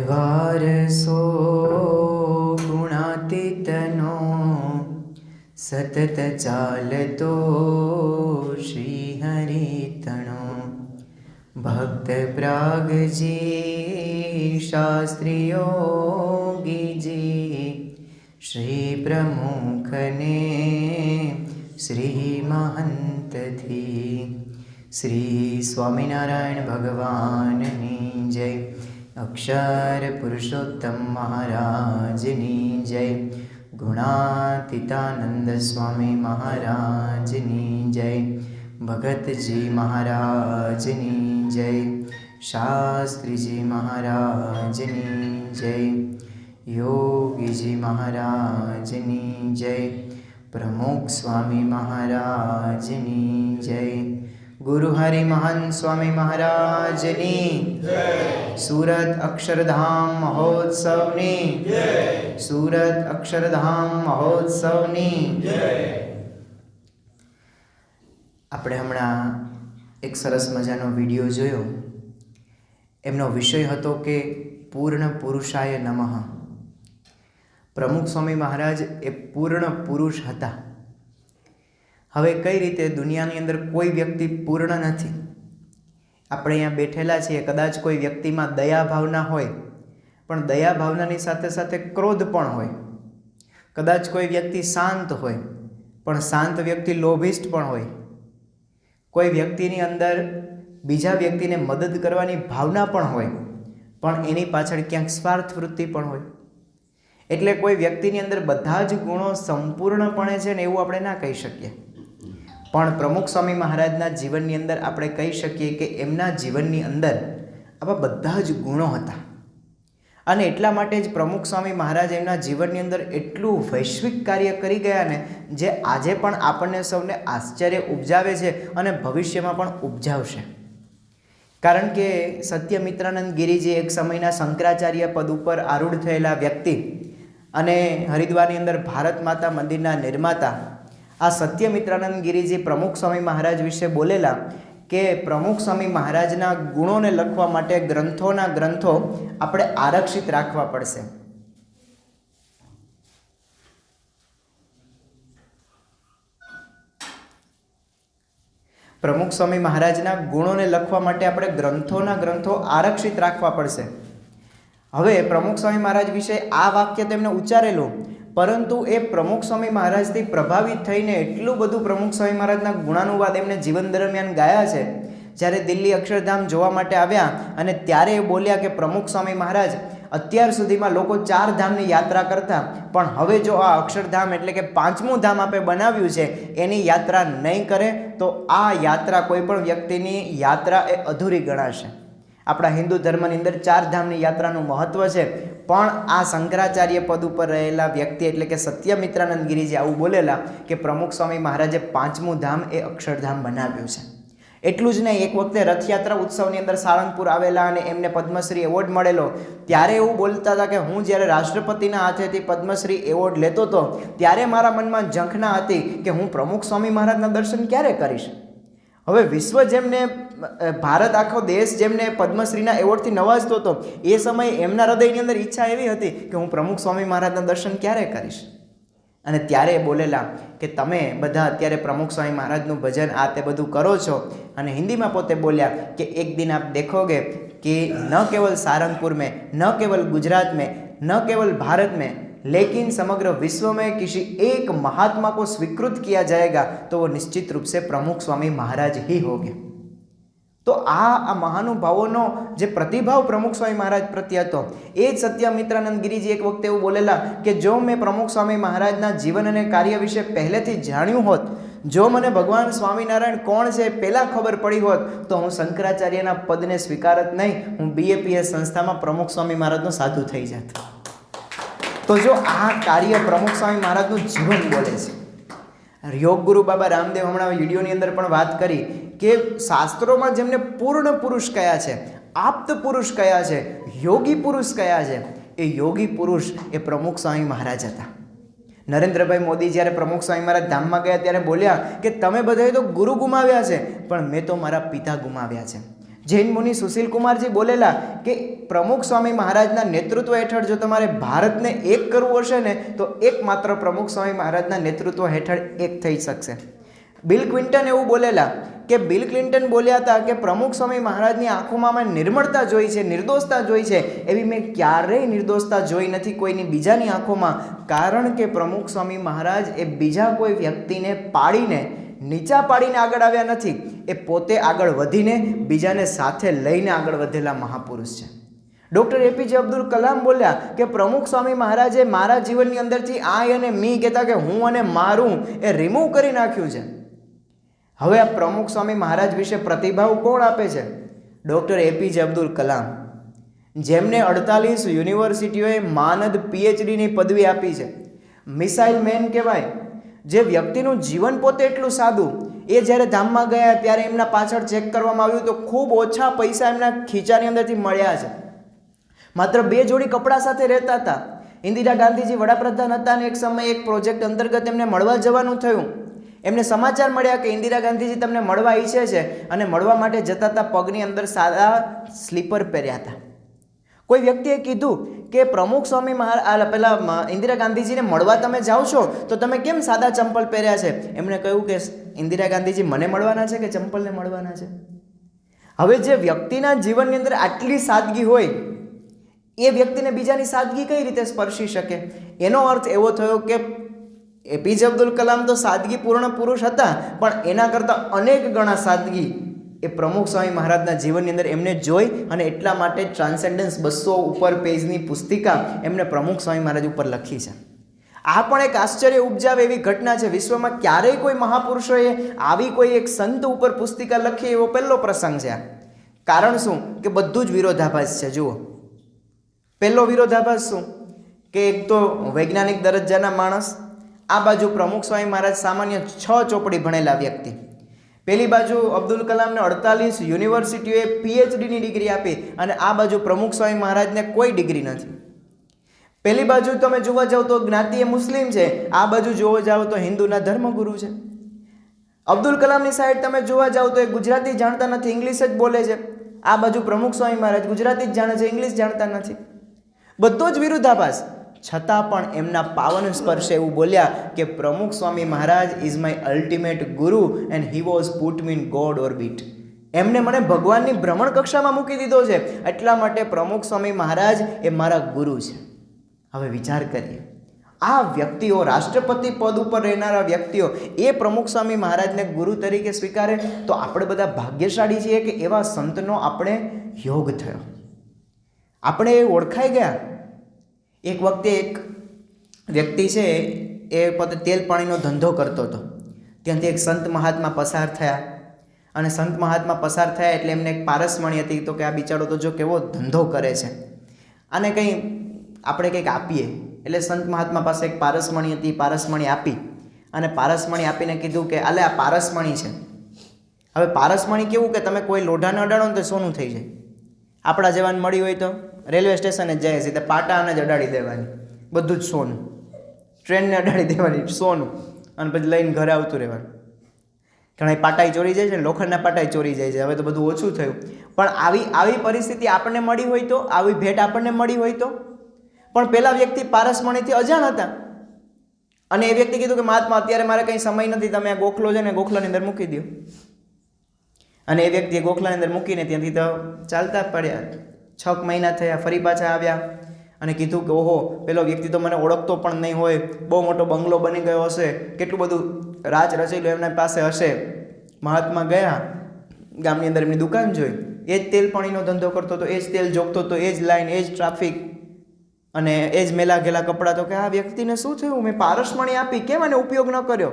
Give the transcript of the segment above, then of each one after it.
વારસો ગુણાતીતનો સતત ચાલતો શ્રી હરિતણો ભક્ત પ્રાગજી શાસ્ત્રીયોગીજી શ્રી પ્રમુખને શ્રી મહંતથી શ્રી સ્વામિનારાયણ ભગવાનની જય. અક્ષર પુરુષોત્તમ મહારાજની જય. ગુણાતીતાનંદ સ્વામી મહારાજની જય. ભગતજી મહારાજની જય. શાસ્ત્રીજી મહારાજની જય. યોગીજી મહારાજની જય. પ્રમુખ સ્વામી મહારાજની જય. ગુરુ હરિ મહંત સ્વામી મહારાજની જય. સુરત અક્ષરધામ મહોત્સવની જય. સુરત અક્ષરધામ મહોત્સવની જય. આપણે હમણાં એક સરસ મજાનો વિડીયો જોયો. એમનો વિષય હતો કે પૂર્ણ પુરુષાય નમઃ. પ્રમુખ સ્વામી મહારાજ એ પૂર્ણ પુરુષ હતા. હવે કઈ રીતે દુનિયાની અંદર કોઈ વ્યક્તિ પૂર્ણ નથી. આપણે અહીંયા બેઠેલા છીએ, કદાચ કોઈ વ્યક્તિમાં દયા ભાવના હોય, પણ દયા ભાવનાની સાથે સાથે ક્રોધ પણ હોય. કદાચ કોઈ વ્યક્તિ શાંત હોય, પણ શાંત વ્યક્તિ લોભિષ્ઠ પણ હોય. કોઈ વ્યક્તિની અંદર બીજા વ્યક્તિને મદદ કરવાની ભાવના પણ હોય, પણ એની પાછળ ક્યાંક સ્વાર્થ વૃત્તિ પણ હોય. એટલે કોઈ વ્યક્તિની અંદર બધા જ ગુણો સંપૂર્ણપણે છે ને એવું આપણે ના કહી શકીએ. પણ પ્રમુખ સ્વામી મહારાજના જીવનની અંદર આપણે કહી શકીએ કે એમના જીવનની અંદર આવા બધા જ ગુણો હતા. અને એટલા માટે જ પ્રમુખ સ્વામી મહારાજ એમના જીવનની અંદર એટલું વૈશ્વિક કાર્ય કરી ગયા ને, જે આજે પણ આપણને સૌને આશ્ચર્ય ઉપજાવે છે અને ભવિષ્યમાં પણ ઉપજાવશે. કારણ કે સત્યમિત્રાનંદ ગિરિજી એક સમયના શંકરાચાર્ય પદ ઉપર આરૂઢ થયેલા વ્યક્તિ અને હરિદ્વારની અંદર ભારત માતા મંદિરના નિર્માતા આ સત્યમિત્રાનંદ ગિરિજી પ્રમુખ સ્વામી મહારાજ વિશે બોલેલા કે પ્રમુખ સ્વામી મહારાજના ગુણોને લખવા માટે ગ્રંથોના ગ્રંથો આપણે આરક્ષિત રાખવા પડશે. પ્રમુખ સ્વામી મહારાજના ગુણોને લખવા માટે આપણે ગ્રંથોના ગ્રંથો આરક્ષિત રાખવા પડશે. હવે પ્રમુખ સ્વામી મહારાજ વિશે આ વાક્ય તેમને ઉચ્ચારેલું, પરંતુ એ પ્રમુખ સ્વામી મહારાજથી પ્રભાવિત થઈને એટલું બધું પ્રમુખ સ્વામી મહારાજના ગુણાનુવાદ એમને જીવન દરમિયાન ગાયા છે. જ્યારે દિલ્હી અક્ષરધામ જોવા માટે આવ્યા અને ત્યારે એ બોલ્યા કે પ્રમુખ સ્વામી મહારાજ, અત્યાર સુધીમાં લોકો 4 ધામની યાત્રા કરતા, પણ હવે જો આ અક્ષરધામ એટલે કે 5મું ધામ આપણે બનાવ્યું છે એની યાત્રા નહીં કરે તો આ યાત્રા કોઈ પણ વ્યક્તિની યાત્રા એ અધૂરી ગણાશે. આપણા હિન્દુ ધર્મની અંદર 4 ધામની યાત્રાનું મહત્વ છે, પણ આ શંકરાચાર્ય પદ ઉપર રહેલા વ્યક્તિ એટલે કે સત્યમિત્રાનંદ ગિરિજી આવું બોલેલા કે પ્રમુખ સ્વામી મહારાજે 5મું ધામ એ અક્ષરધામ બનાવ્યું છે. એટલું જ નહીં, એક વખતે રથયાત્રા ઉત્સવની અંદર સાળંગપુર આવેલા અને એમને પદ્મશ્રી એવોર્ડ મળેલો. ત્યારે એવું બોલતા હતા કે હું જ્યારે રાષ્ટ્રપતિના હાથેથી પદ્મશ્રી એવોર્ડ લેતો હતો ત્યારે મારા મનમાં ઝંખના હતી કે હું પ્રમુખ સ્વામી મહારાજના દર્શન ક્યારે કરીશ. હવે વિશ્વ જેમને, ભારત આખો દેશ જેમને પદ્મશ્રીના એવોર્ડથી નવાજતો હતો, એ સમયે એમના હૃદયની અંદર ઈચ્છા એવી હતી કે હું પ્રમુખ સ્વામી મહારાજના દર્શન ક્યારે કરીશ. અને ત્યારે બોલેલા કે તમે બધા અત્યારે પ્રમુખ સ્વામી મહારાજનું ભજન આ તે બધું કરો છો, અને હિન્દીમાં પોતે બોલ્યા કે એક દિન આપ દેખોગે कि न केवल सारंगपुर में, न केवल गुजरात में, न केवल भारत में, लेकिन समग्र विश्व में किसी एक महात्मा को स्वीकृत किया जाएगा तो वो निश्चित रूप से प्रमुख स्वामी महाराज ही होंगे. तो आ महानुभावों जे प्रतिभाव प्रमुख स्वामी महाराज प्रत्ये हतो ए ज सत्यमित्रानंद गिरिजी एक वखते एवुं बोलेला कि जो मैं प्रमुख स्वामी महाराजना जीवन अने कार्य विषे पहलेथी जाण्युं होत, जो मने भगवान स्वामीनारायण कोण छे पहेला खबर पड़ी होत तो हूँ शंकराचार्यना पदने स्वीकारत नहीं, हूँ BAPS संस्थामां प्रमुख स्वामी महाराजनो साधु थई जात. तो जो आ कार्य प्रमुख स्वामी महाराजनुं जीवन बोले छे. योग गुरु बाबा रामदेव हमणां विडियोनी अंदर पण वात करी के शास्त्रोमां जेमने पूर्ण पुरुष कया छे, आप्त पुरुष कया छे, योगी पुरुष कया छे, ए योगी पुरुष ए प्रमुख स्वामी महाराज हता. नरेन्द्रभाई मोदी જ્યારે પ્રમુખ સ્વામી મહારાજ ધામમાં ગયા ત્યારે બોલ્યા કે તમે બધાએ તો ગુરુ ગુમાવ્યા છે, પણ મેં તો મારા પિતા ગુમાવ્યા છે. જૈન મુનિ સુશીલ કુમારજી બોલેલા કે પ્રમુખ સ્વામી મહારાજના નેતૃત્વ હેઠળ જો તમારે ભારતને એક કરવું હશે ને તો એકમાત્ર પ્રમુખ સ્વામી મહારાજના નેતૃત્વ હેઠળ એક થઈ શકશે. બિલ ક્લિન્ટન એવું બોલેલા કે બિલ ક્લિન્ટન બોલ્યા હતા કે પ્રમુખ સ્વામી મહારાજની આંખોમાં મેં નિર્મળતા જોઈ છે, નિર્દોષતા જોઈ છે, એવી મેં ક્યારેય નિર્દોષતા જોઈ નથી કોઈની બીજાની આંખોમાં. કારણ કે પ્રમુખ સ્વામી મહારાજ એ બીજા કોઈ વ્યક્તિને પાડીને નીચા પાડીને આગળ આવ્યા નથી, એ પોતે આગળ વધીને બીજાને સાથે લઈને આગળ વધેલા મહાપુરુષ છે. ડૉક્ટર એપીજે અબ્દુલ કલામ બોલ્યા કે પ્રમુખ સ્વામી મહારાજે મારા જીવનની અંદરથી આઈ અને મી કહેતા કે હું અને મારું એ રિમૂવ કરી નાખ્યું છે. હવે આ પ્રમુખ સ્વામી મહારાજ વિશે પ્રતિભાવ કોણ આપે છે? ડૉક્ટર એપીજે અબ્દુલ કલામ, જેમને 48 યુનિવર્સિટીઓએ માનદ પીએચડીની પદવી આપી છે. મિસાઇલ મેન કહેવાય. જે વ્યક્તિનું જીવન પોતે એટલું સાદું, એ જ્યારે ધામમાં ગયા ત્યારે એમના પાછળ ચેક કરવામાં આવ્યું તો ખૂબ ઓછા પૈસા એમના ખીચાની અંદરથી મળ્યા છે. માત્ર 2 જોડી કપડાં સાથે રહેતા હતા. ઇન્દિરા ગાંધીજી વડાપ્રધાન હતા અને એક સમયે એક પ્રોજેક્ટ અંતર્ગત એમને મળવા જવાનું થયું. એમને સમાચાર મળ્યા કે ઇન્દિરા ગાંધીજી તમને મળવા ઈચ્છે છે અને મળવા માટે જતા હતા પગની અંદર સાદા સ્લીપર પહેર્યા હતા. કોઈ વ્યક્તિએ કીધું કે પ્રમુખ સ્વામી પેલા ઇન્દિરા ગાંધીજીને મળવા તમે જાઓ છો તો તમે કેમ સાદા ચંપલ પહેર્યા છે? એમણે કહ્યું કે ઇન્દિરા ગાંધીજી મને મળવાના છે કે ચંપલને મળવાના છે? હવે જે વ્યક્તિના જીવનની અંદર આટલી સાદગી હોય એ વ્યક્તિને બીજાની સાદગી કઈ રીતે સ્પર્શી શકે? એનો અર્થ એવો થયો કે એપીજે અબ્દુલ કલામ તો સાદગીપૂર્ણ પુરુષ હતા, પણ એના કરતાં અનેક ગણા સાદગી એ પ્રમુખ સ્વામી મહારાજના જીવનની અંદર એમને જોઈ અને એટલા માટે ટ્રાન્સેન્ડન્સ 200 ઉપર પેજની પુસ્તિકા એમને પ્રમુખ સ્વામી મહારાજ ઉપર લખી છે. આ પણ એક આશ્ચર્ય ઉપજાવે એવી ઘટના છે. વિશ્વમાં ક્યારેય કોઈ મહાપુરુષોએ આવી કોઈ એક સંત ઉપર પુસ્તિકા લખી એવો પહેલો પ્રસંગ છે. કારણ શું? કે બધું જ વિરોધાભાસ છે. જુઓ, પહેલો વિરોધાભાસ શું કે એક તો વૈજ્ઞાનિક દરજ્જાના માણસ, આ બાજુ પ્રમુખ સ્વામી મહારાજ સામાન્ય 6 ચોપડી ભણેલા વ્યક્તિ, પેલી બાજુ અબ્દુલ કલામને 48 યુનિવર્સિટીઓએ પીએચડીની ડિગ્રી આપી અને આ બાજુ પ્રમુખ સ્વામી મહારાજને કોઈ ડિગ્રી નથી. પેલી બાજુ તમે જોવા જાઓ તો જ્ઞાતિ એ મુસ્લિમ છે, આ બાજુ જોવા જાઓ તો હિન્દુના ધર્મગુરુ છે. અબ્દુલ કલામની સાઈડ તમે જોવા જાઓ તો એ ગુજરાતી જાણતા નથી, ઇંગ્લિશ જ બોલે છે. આ બાજુ પ્રમુખ સ્વામી મહારાજ ગુજરાતી જ જાણે છે, ઇંગ્લિશ જાણતા નથી. બધો જ વિરુદ્ધાભાસ. છતાં પણ એમના પાવન સ્પર્શે એવું બોલ્યા કે પ્રમુખ Swami Maharaj is my ultimate ગુરુ and he was put me in God orbit. એમને મને ભગવાનની ભ્રમણ કક્ષામાં મૂકી દીધો છે, એટલા માટે પ્રમુખ સ્વામી મહારાજ એ મારા ગુરુ છે. હવે વિચાર કરીએ, આ વ્યક્તિઓ, રાષ્ટ્રપતિ પદ ઉપર રહેનારા વ્યક્તિઓ એ પ્રમુખ સ્વામી મહારાજને ગુરુ તરીકે સ્વીકારે તો આપણે બધા ભાગ્યશાળી છીએ કે એવા સંતનો આપણે યોગ થયો, આપણે ઓળખાઈ ગયા. એક વખતે એક વ્યક્તિ છે એ પોતે તેલ પાણીનો ધંધો કરતો હતો. ત્યાંથી એક સંત મહાત્મા પસાર થયા અને સંત મહાત્મા પસાર થયા એટલે એમને એક પારસમણી હતી તો કે આ બિચારો તો જો કેવો ધંધો કરે છે, આને કંઈ આપણે કંઈક આપીએ. એટલે સંત મહાત્મા પાસે એક પારસમણી હતી, પારસમણી આપી અને પારસમણી આપીને કીધું કે આલે આ પારસમણી છે. હવે પારસમણી કેવું કે તમે કોઈ લોઢાને અડાડો ને તો સોનું થઈ જાય. આપણા જેવાને મળી હોય તો રેલવે સ્ટેશને જ જાય છે તો પાટાને જ અડાડી દેવાની, બધું જ સોનું. ટ્રેનને અડાડી દેવાની, સોનું, અને પછી લઈને ઘરે આવતું રહેવાનું. ઘણા પાટાઈ ચોરી જાય છે ને, લોખંડના પાટાઈ ચોરી જાય છે. હવે તો બધું ઓછું થયું, પણ આવી પરિસ્થિતિ આપણને મળી હોય તો, આવી ભેટ આપણને મળી હોય તો. પણ પેલા વ્યક્તિ પારસમણીથી અજાણ હતા અને એ વ્યક્તિ કીધું કે મહાત્મા અત્યારે મારે કંઈ સમય નથી, તમે આ ગોખલો છે ને ગોખલાની અંદર મૂકી દો. અને એ વ્યક્તિએ ગોખલાની અંદર મૂકીને ત્યાંથી તો ચાલતા પડ્યા. 6 મહિના થયા, ફરી પાછા આવ્યા અને કીધું કે ઓહો, પેલો વ્યક્તિ તો મને ઓળખતો પણ નહીં હોય, બહુ મોટો બંગલો બની ગયો હશે, કેટલું બધું રાજ રચેલું એમના પાસે હશે. મહાત્મા ગયા, ગામની અંદર એમની દુકાન જોઈ, એ જ તેલ પાણીનો ધંધો કરતો હતો, એ જ તેલ જોગતો હતો, એ જ લાઈન, એ જ ટ્રાફિક અને એ જ મેલા ઘેલા કપડાં. તો કે આ વ્યક્તિને શું થયું? મેં પારસમણી આપી, કેમ આને ઉપયોગ ન કર્યો?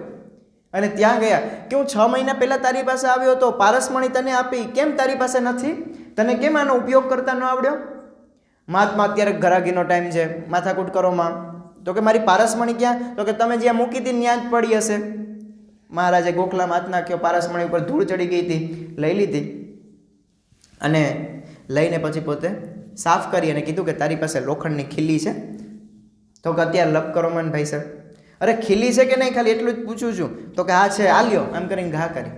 અને ત્યાં ગયા કે હું 6 મહિના પહેલાં તારી પાસે આવ્યો હતો, પારસમણી તને આપી, કેમ તારી પાસે નથી? તને કેમ આનો ઉપયોગ કરતા ન આવડ્યો? મહાત્મા અત્યારે ઘરાગીનો ટાઈમ છે, માથાકૂટ કરોમાં. તો કે મારી પારસમણી ક્યાં? તો કે તમે જ્યાં મૂકી હતી ત્યાં જ પડી હશે. મહારાજે ગોખલામાં હાથ નાખ્યો, પારસમણી ઉપર ધૂળ ચડી ગઈ હતી, લઈ લીધી અને લઈને પછી પોતે સાફ કરી અને કીધું કે તારી પાસે લોખંડની ખીલી છે? તો કે અત્યારે લપ કરો મને ભાઈ સાહેબ. અરે ખીલી છે કે નહીં, ખાલી એટલું જ પૂછું છું. તો કે હા છે, આ લ્યો, એમ કરીને ઘા કરી.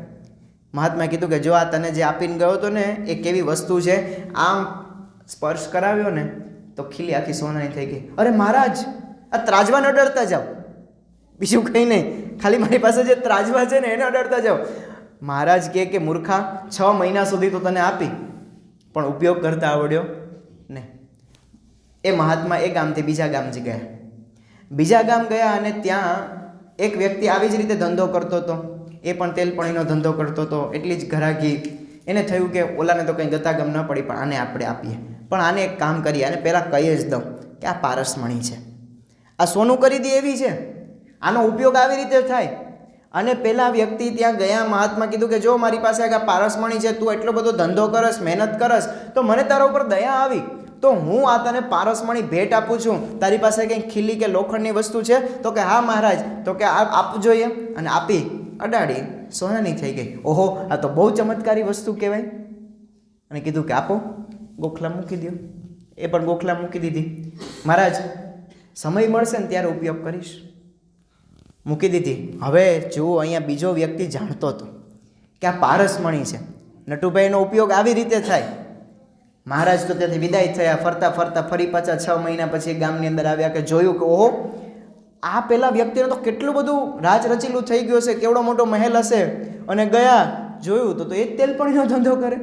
મહાત્માએ કીધું કે જો આ તને જે આપીને ગયો હતો ને એ કેવી વસ્તુ છે, આમ સ્પર્શ કરાવ્યો ને તો ખીલી આખી સોનાની થઈ ગઈ. અરે મહારાજ, આ ત્રાજવા ન અડડતા જાઓ, બીજું કંઈ નહીં, ખાલી મારી પાસે જે ત્રાજવા છે ને એને અડડતા જાઓ. મહારાજ કહે કે મૂર્ખા, 6 મહિના સુધી તો તને આપી પણ ઉપયોગ કરતા આવડ્યો નહીં. એ મહાત્મા એ ગામથી બીજા ગામ ગયા. બીજા ગામ ગયા અને ત્યાં એક વ્યક્તિ આવી જ રીતે ધંધો કરતો હતો. એ પણ તેલપણીનો ધંધો કરતો હતો. એટલી જ ઘરાકી. એને થયું કે ઓલાને તો કંઈ ગતાગમ ન પડી, પણ આને આપણે આપીએ. પણ આને એક કામ કરીએ, આને પહેલાં કહી જ દઉં કે આ પારસમણી છે, આ સોનું કરી દે એવી છે, આનો ઉપયોગ આવી રીતે થાય. અને પેલા વ્યક્તિ ત્યાં ગયા. મહાત્મા કીધું કે જો મારી પાસે આ પારસમણી છે, તું એટલો બધો ધંધો કરસ, મહેનત કરસ, તો મને તારા ઉપર દયા આવી, તો હું આ તને પારસમણી ભેટ આપું છું. તારી પાસે કંઈ ખીલી કે લોખંડની વસ્તુ છે? તો કે હા મહારાજ. તો કે આપવું જોઈએ. અને આપી, અડાડી, સોનાની થઈ ગઈ. ઓહો, આ તો બહુ ચમત્કારી વસ્તુ કહેવાય. અને કીધું કે આપો, ગોખલા મૂકી દો. એ પણ ગોખલા મૂકી દીધી. મહારાજ, સમય મળશે ને ત્યારે ઉપયોગ કરીશ. મૂકી દીધી. હવે જુઓ, અહીંયા બીજો વ્યક્તિ જાણતો હતો કે આ પારસમણી છે, નટુભાઈનો ઉપયોગ આવી રીતે થાય. મહારાજ તો ત્યાંથી વિદાય થયા. ફરતા ફરતા ફરી પાછા 6 મહિના પછી ગામની અંદર આવ્યા કે જોયું કે ઓહો, આ પેલા વ્યક્તિને તો કેટલું બધું રાજ રચીલું થઈ ગયું હશે, કેવડો મોટો મહેલ હશે. અને ગયા, જોયું તો એ જ તેલપણીનો ધંધો કરે.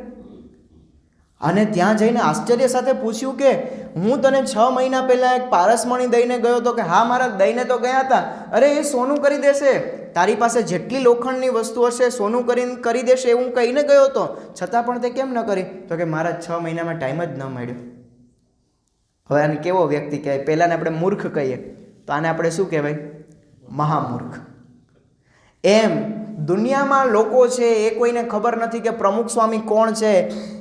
અને ત્યાં જઈને આશ્ચર્ય સાથે પૂછ્યું કે હું તને 6 મહિના પહેલાં એક પારસમણી દઈને ગયો હતો. કે હા મહારાજ, દઈને તો ગયા હતા. અરે એ સોનું કરી દેશે, તારી પાસે જેટલી લોખંડની વસ્તુ હશે સોનું કરી દેશે એવું કહીને ગયો હતો, છતાં પણ તે કેમ ન કરી? તો કે મહારાજ, 6 મહિનામાં ટાઈમ જ ન મળ્યો. હવે આને કેવો વ્યક્તિ કહેવાય? પહેલાંને આપણે મૂર્ખ કહીએ, તો આને આપણે શું કહેવાય? મહામૂર્ખ. એમ દુનિયામાં લોકો છે એ કોઈને ખબર નથી કે પ્રમુખ સ્વામી કોણ છે.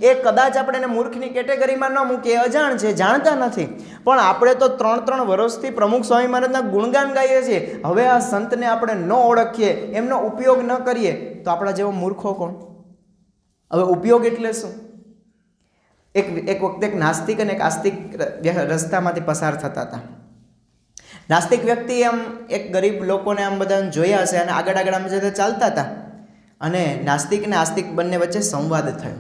એ કદાચ આપણે એને મૂર્ખની કેટેગરીમાં ન મૂકીએ, અજાણ છે, જાણતા નથી. પણ આપણે તો 3 વર્ષથી પ્રમુખ સ્વામી મહારાજના ગુણગાન ગાઈએ છીએ. હવે આ સંતને આપણે ન ઓળખીએ, એમનો ઉપયોગ ન કરીએ, તો આપણા જેવો મૂર્ખો કોણ? હવે ઉપયોગ એટલે શું? એક વખતે એક નાસ્તિક અને એક આસ્તિક રસ્તામાંથી પસાર થતા હતા. નાસ્તિક વ્યક્તિ આમ એક ગરીબ લોકોને આમ બધાને જોયા હશે અને આગળ આમ જતા ચાલતા હતા. અને નાસ્તિક અને આસ્તિક બંને વચ્ચે સંવાદ થયો.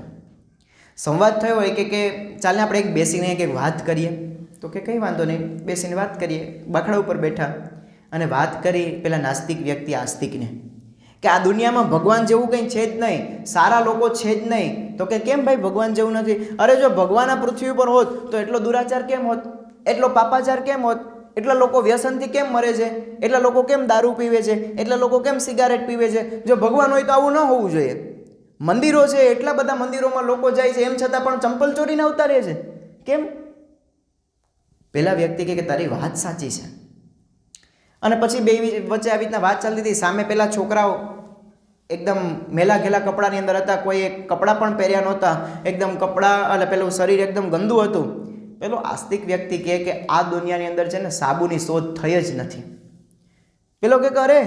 સંવાદ થયો એ કે ચાલને આપણે એક બેસીને એક વાત કરીએ. તો કે કંઈ વાંધો નહીં, બેસીને વાત કરીએ. બાખડા ઉપર બેઠા અને વાત કરી પેલા નાસ્તિક વ્યક્તિ આસ્તિકને કે આ દુનિયામાં ભગવાન જેવું કંઈ છે જ નહીં, સારા લોકો છે જ નહીં. તો કે કેમ ભાઈ ભગવાન જેવું નથી? અરે જો ભગવાન આ પૃથ્વી ઉપર હોત તો એટલો દુરાચાર કેમ હોત, એટલો પાપાચાર કેમ હોત, એટલા લોકો વ્યસનથી કેમ મરે છે, એટલા લોકો કેમ દારૂ પીવે છે, એટલા લોકો કેમ સિગારેટ પીવે છે? જો ભગવાન હોય તો આવું ન હોવું જોઈએ. મંદિરો છે, એટલા બધા મંદિરોમાં લોકો જાય છે, એમ છતાં પણ ચંપલ ચોરીને આવતા રહે છે, કેમ? પેલા વ્યક્તિ કે તારી વાત સાચી છે. અને પછી બે વચ્ચે આવી રીતના વાત ચાલતી હતી. સામે પેલા છોકરાઓ એકદમ મેલા ઘેલા કપડાની અંદર હતા, કોઈ કપડાં પણ પહેર્યા નહોતા, એકદમ કપડાં અને પેલું શરીર એકદમ ગંદુ હતું. પેલો આસ્તિક વ્યક્તિ કહે કે આ દુનિયાની અંદર છે ને સાબુની શોધ થઈ જ નથી. પેલો કે અરે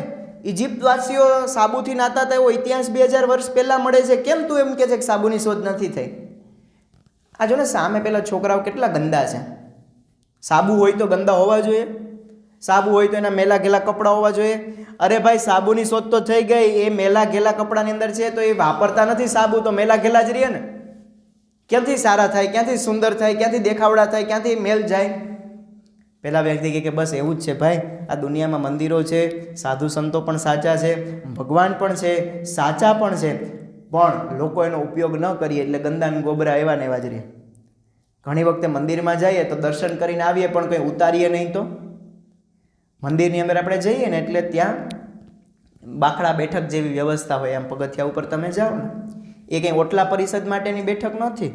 ઇજિપ્તવાસીઓ સાબુથી નાતા હતા, એવો ઇતિહાસ 2000 વર્ષ પહેલાં મળે છે, કેમ તું એમ કહે છે કે સાબુની શોધ નથી થઈ? આ જો ને સામે પેલા છોકરાઓ કેટલા ગંદા છે. સાબુ હોય તો ગંદા હોવા જોઈએ, સાબુ હોય તો એના મેલા ઘેલા કપડાં હોવા જોઈએ. અરે ભાઈ, સાબુની શોધ તો થઈ ગઈ, એ મેલા ઘેલા કપડાની અંદર છે તો એ વાપરતા નથી સાબુ, તો મેલા ઘેલા જ રહે ને. ક્યાંથી સારા થાય, ક્યાંથી સુંદર થાય, ક્યાંથી દેખાવડા થાય, ક્યાંથી મેલ જાય? પેલા વ્યક્તિ કહે કે બસ એવું જ છે ભાઈ, આ દુનિયામાં મંદિરો છે, સાધુ સંતો પણ સાચા છે, ભગવાન પણ છે, સાચા પણ છે, પણ લોકો એનો ઉપયોગ ન કરીએ એટલે ગંદાન ગોબરા એવા ને એવા જ રહે. ઘણી વખતે મંદિરમાં જઈએ તો દર્શન કરીને આવીએ પણ કંઈ ઉતારીએ નહીં. તો મંદિરની અંદર આપણે જઈએ ને એટલે ત્યાં બાખડા બેઠક જેવી વ્યવસ્થા હોય. આમ પગથિયા ઉપર તમે જાઓ ને, એ કંઈ ઓટલા પરિષદ માટેની બેઠક નથી.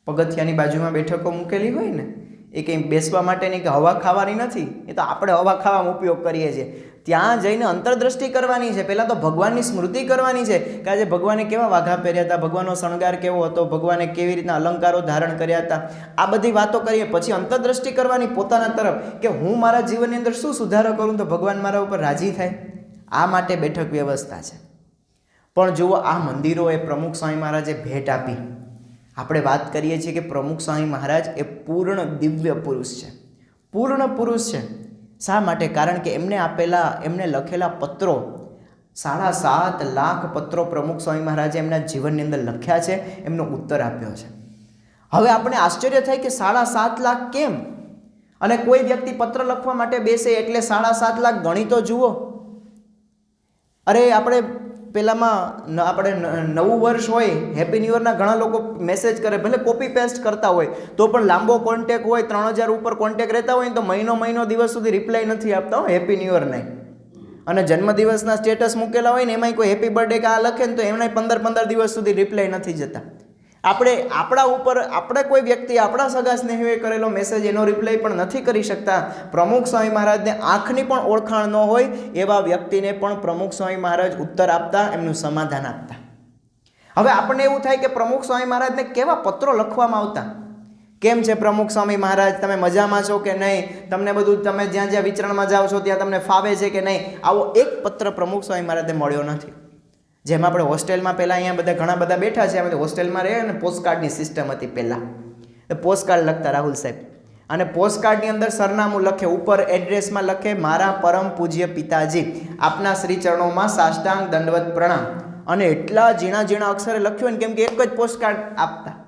પગથિયાની બાજુમાં બેઠકો મૂકેલી હોય ને, એ કંઈ બેસવા માટેની કે હવા ખાવાની નથી. એ તો આપણે હવા ખાવામાં ઉપયોગ કરીએ છીએ. ત્યાં જઈને અંતરદ્રષ્ટિ કરવાની છે. પહેલાં તો ભગવાનની સ્મૃતિ કરવાની છે કે આજે ભગવાને કેવા વાઘા પહેર્યા હતા, ભગવાનનો શણગાર કેવો હતો, ભગવાને કેવી રીતના અલંકારો ધારણ કર્યા હતા. આ બધી વાતો કરીએ પછી અંતરદ્રષ્ટિ કરવાની પોતાના તરફ કે હું મારા જીવનની અંદર શું સુધારો કરું તો ભગવાન મારા ઉપર રાજી થાય. આ માટે બેઠક વ્યવસ્થા છે. પણ જુઓ, આ મંદિરોએ પ્રમુખ સ્વામી મહારાજે ભેટ આપી. આપણે વાત કરીએ છીએ કે પ્રમુખ સ્વામી મહારાજ એ પૂર્ણ દિવ્ય પુરુષ છે, પૂર્ણ પુરુષ છે. શા માટે? કારણ કે એમને લખેલા પત્રો 7.5 લાખ પત્રો પ્રમુખ સ્વામી મહારાજે એમના જીવનની અંદર લખ્યા છે, એમનો ઉત્તર આપ્યો છે. હવે આપણે આશ્ચર્ય થાય કે 7.5 લાખ કેમ? અને કોઈ વ્યક્તિ પત્ર લખવા માટે બેસે એટલે 7.5 લાખ ગણી તો જુઓ. અરે આપણે પેલામાં આપણે નવું વર્ષ હોય, હેપી ન્યૂ યરના ઘણા લોકો મેસેજ કરે, ભલે કોપી પેસ્ટ કરતા હોય તો પણ લાંબો કોન્ટેક હોય, 3000 ઉપર કોન્ટેક રહેતા હોય ને તો મહિનો દિવસ સુધી રિપ્લાય નથી આપતા હો હેપી ન્યૂ યર નહીં. અને જન્મદિવસના સ્ટેટસ મૂકેલા હોય ને એમાંય કોઈ હેપી બર્થડે કે આ લખે ને તો એમના 15 દિવસ સુધી રિપ્લાય નથી જતા. આપણે કોઈ વ્યક્તિ આપણા સગા સ્નેહીઓએ કરેલો મેસેજ એનો રિપ્લાય પણ નથી કરી શકતા. પ્રમુખ સ્વામી મહારાજને આંખની પણ ઓળખાણ ન હોય એવા વ્યક્તિને પણ પ્રમુખ સ્વામી મહારાજ ઉત્તર આપતા, એમનું સમાધાન આપતા. હવે આપણને એવું થાય કે પ્રમુખ સ્વામી મહારાજને કેવા પત્રો લખવામાં આવતા? કેમ છે પ્રમુખ સ્વામી મહારાજ, તમે મજામાં છો કે નહીં? તમને બધું, તમે જ્યાં જ્યાં વિચરણમાં જાઓ છો ત્યાં તમને ફાવે છે કે નહીં? આવો એક પત્ર પ્રમુખ સ્વામી મહારાજને મળ્યો નથી. જેમ આપણે હોસ્ટેલમાં પહેલાં અહીંયા બધા ઘણા બધા બેઠા છે, અમે હોસ્ટેલમાં રહે અને પોસ્ટકાર્ડની સિસ્ટમ હતી પહેલાં. પોસ્ટકાર્ડ લખતા રાહુલ સાહેબ, અને પોસ્ટકાર્ડની અંદર સરનામું લખે, ઉપર એડ્રેસમાં લખે મારા પરમ પૂજ્ય પિતાજી, આપના શ્રી ચરણોમાં સાષ્ટાંગ દંડવત પ્રણામ. અને એટલા ઝીણા અક્ષરે લખ્યું ને, કેમ કે એક જ પોસ્ટકાર્ડ આપતા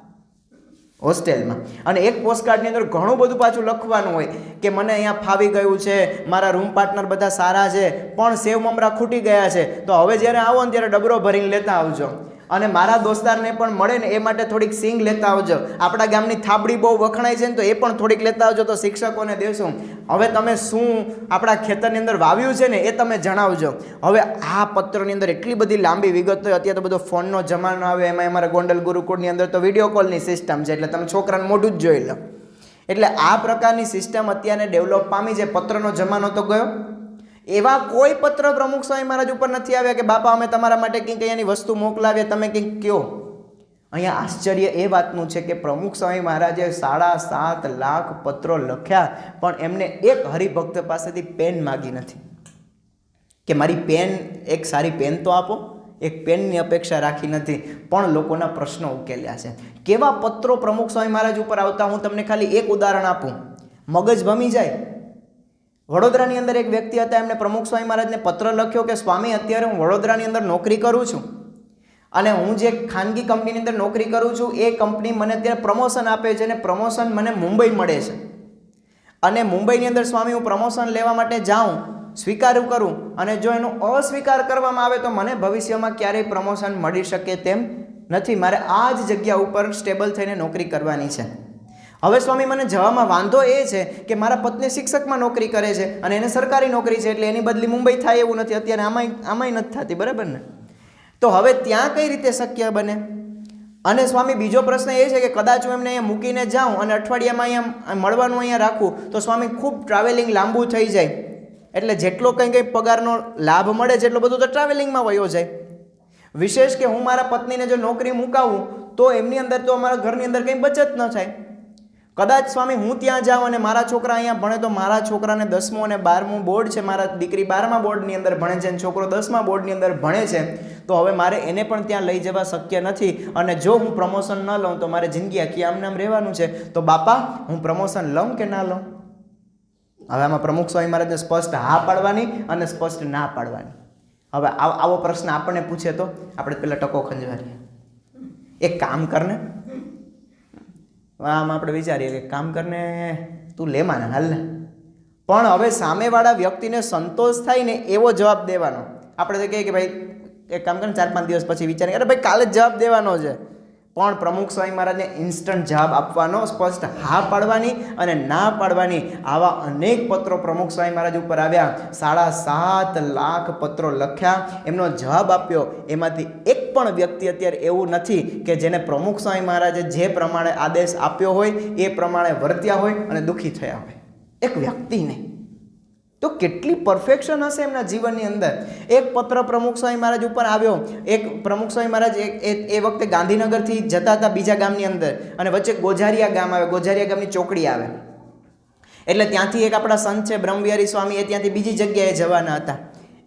હોસ્ટેલમાં, અને એક પોસ્ટકાર્ડની અંદર ઘણું બધું પાછું લખવાનું હોય કે મને અહીંયા ફાવી ગયું છે, મારા રૂમ પાર્ટનર બધા સારા છે, પણ સેવ મમરા ખૂટી ગયા છે, તો હવે જ્યારે આવો ને ત્યારે ડબરો ભરીને લેતા આવજો. અને મારા દોસ્તારને પણ મળે ને એ માટે થોડીક સિંગ લેતા આવજો. આપણા ગામની થાબડી બહુ વખણાય છે ને તો એ પણ થોડીક લેતા આવજો, તો શિક્ષકોને દેશું. હવે તમે શું આપણા ખેતરની અંદર વાવ્યું છે ને એ તમે જણાવજો. હવે આ પત્રની અંદર એટલી બધી લાંબી વિગતો, અત્યારે તો બધો ફોનનો જમાનો આવે, એમાં અમારા ગોંડલ ગુરુકુળની અંદર તો વિડીયો કોલની સિસ્ટમ છે, એટલે તમે છોકરાને મોઢું જ જોઈ લો. એટલે આ પ્રકારની સિસ્ટમ અત્યારે ડેવલપ પામી છે. પત્રનો જમાનો તો ગયો. એવા કોઈ પત્ર પ્રમુખ સ્વામી મહારાજ ઉપર નથી આવ્યા કે બાપા અમે તમારા માટે કંઈક અહીંયાની વસ્તુ મોકલાવીએ, તમે કંઈક કહો. અહીંયા આશ્ચર્ય એ વાતનું છે કે પ્રમુખ સ્વામી મહારાજે 7.5 લાખ પત્રો લખ્યા, પણ એમને એક હરિભક્ત પાસેથી પેન માગી નથી કે મારી પેન, એક સારી પેન તો આપો. એક પેનની અપેક્ષા રાખી નથી, પણ લોકોના પ્રશ્નો ઉકેલ્યા છે. કેવા પત્રો પ્રમુખ સ્વામી મહારાજ ઉપર આવતા, હું તમને ખાલી એક ઉદાહરણ આપું, મગજ ભમી જાય. વડોદરાની અંદર એક વ્યક્તિ હતા, એમને પ્રમુખ સ્વામી મહારાજને પત્ર લખ્યો કે સ્વામી, અત્યારે હું વડોદરાની અંદર નોકરી કરું છું અને હું જે ખાનગી કંપનીની અંદર નોકરી કરું છું એ કંપની મને અત્યારે પ્રમોશન આપે છે, અને પ્રમોશન મને મુંબઈ મળે છે. અને મુંબઈની અંદર સ્વામી હું પ્રમોશન લેવા માટે જાઉં, સ્વીકાર કરું, અને જો એનો અસ્વીકાર કરવામાં આવે તો મને ભવિષ્યમાં ક્યારેય પ્રમોશન મળી શકે તેમ નથી. મારે આ જ જગ્યા ઉપર સ્ટેબલ થઈને નોકરી કરવાની છે. હવે સ્વામી મને જવામાં વાંધો એ છે કે મારા પત્ની શિક્ષકમાં નોકરી કરે છે અને એને સરકારી નોકરી છે, એટલે એની બદલી મુંબઈ થાય એવું નથી. અત્યારે આમાંય નથી થતી, બરાબર ને? તો હવે ત્યાં કઈ રીતે શક્ય બને? અને સ્વામી બીજો પ્રશ્ન એ છે કે કદાચ હું એમને અહીંયા મૂકીને જાઉં અને અઠવાડિયામાં અહીંયા મળવાનું અહીંયા રાખું તો સ્વામી ખૂબ ટ્રાવેલિંગ લાંબુ થઈ જાય, એટલે જેટલો કંઈ પગારનો લાભ મળે છે એટલો બધું તો ટ્રાવેલિંગમાં વયો જાય. વિશેષ કે હું મારા પત્નીને જો નોકરી મુકાવું તો એમની અંદર તો અમારા ઘરની અંદર કંઈ બચત ન થાય. કદાચ સ્વામી હું ત્યાં જાઉં અને મારા છોકરા અહીંયા ભણે તો મારા છોકરાને 10મું અને 12મું બોર્ડ છે, મારા દીકરી 12મા બોર્ડની અંદર ભણે છે અને છોકરો 10મા બોર્ડની અંદર ભણે છે, તો હવે મારે એને પણ ત્યાં લઈ જવા શક્ય નથી. અને જો હું પ્રમોશન ન લઉં તો મારે જિંદગી આખી આમ રહેવાનું છે. તો બાપા, હું પ્રમોશન લઉં કે ના લઉં? હવે આમાં પ્રમુખ સ્વામી મહારાજને સ્પષ્ટ હા પાડવાની અને સ્પષ્ટ ના પાડવાની. હવે આવો પ્રશ્ન આપણને પૂછે તો આપણે પેલા ટકો ખંજવારીએ, એક કામ કરને. આમ આપણે વિચારીએ કે કામ કરને, તું લેમાં ને હાલ ને. પણ હવે સામેવાળા વ્યક્તિને સંતોષ થાય ને એવો જવાબ દેવાનો. આપણે તો કહીએ કે ભાઈ એક કામ કરે, 4-5 દિવસ પછી વિચારીએ, અરે ભાઈ કાલે જ જવાબ દેવાનો છે. પણ પ્રમુખ સ્વામી મહારાજને ઇન્સ્ટન્ટ જવાબ આપવાનો, સ્પષ્ટ હા પાડવાની અને ના પાડવાની. આવા અનેક પત્રો પ્રમુખ સ્વામી મહારાજ ઉપર આવ્યા. 7.5 લાખ પત્રો લખ્યા, એમનો જવાબ આપ્યો. એમાંથી એક પણ વ્યક્તિ અત્યારે એવું નથી કે જેને પ્રમુખ સ્વામી મહારાજે જે પ્રમાણે આદેશ આપ્યો હોય એ પ્રમાણે વર્ત્યા હોય અને દુઃખી થયા હોય. એક વ્યક્તિ નહીં. તો કેટલી પરફેક્શન હશે એમના જીવનની અંદર. એક પત્ર પ્રમુખ સ્વામી મહારાજ ઉપર આવ્યો. એક પ્રમુખ સ્વામી મહારાજ એ વખતે ગાંધીનગરથી જતા હતા બીજા ગામની અંદર, અને વચ્ચે ગોઝારિયા ગામ આવે, ગોઝારિયા ગામની ચોકડી આવે. એટલે ત્યાંથી એક આપણા સંત છે બ્રહ્મવિહારી સ્વામી, એ ત્યાંથી બીજી જગ્યાએ જવાના હતા.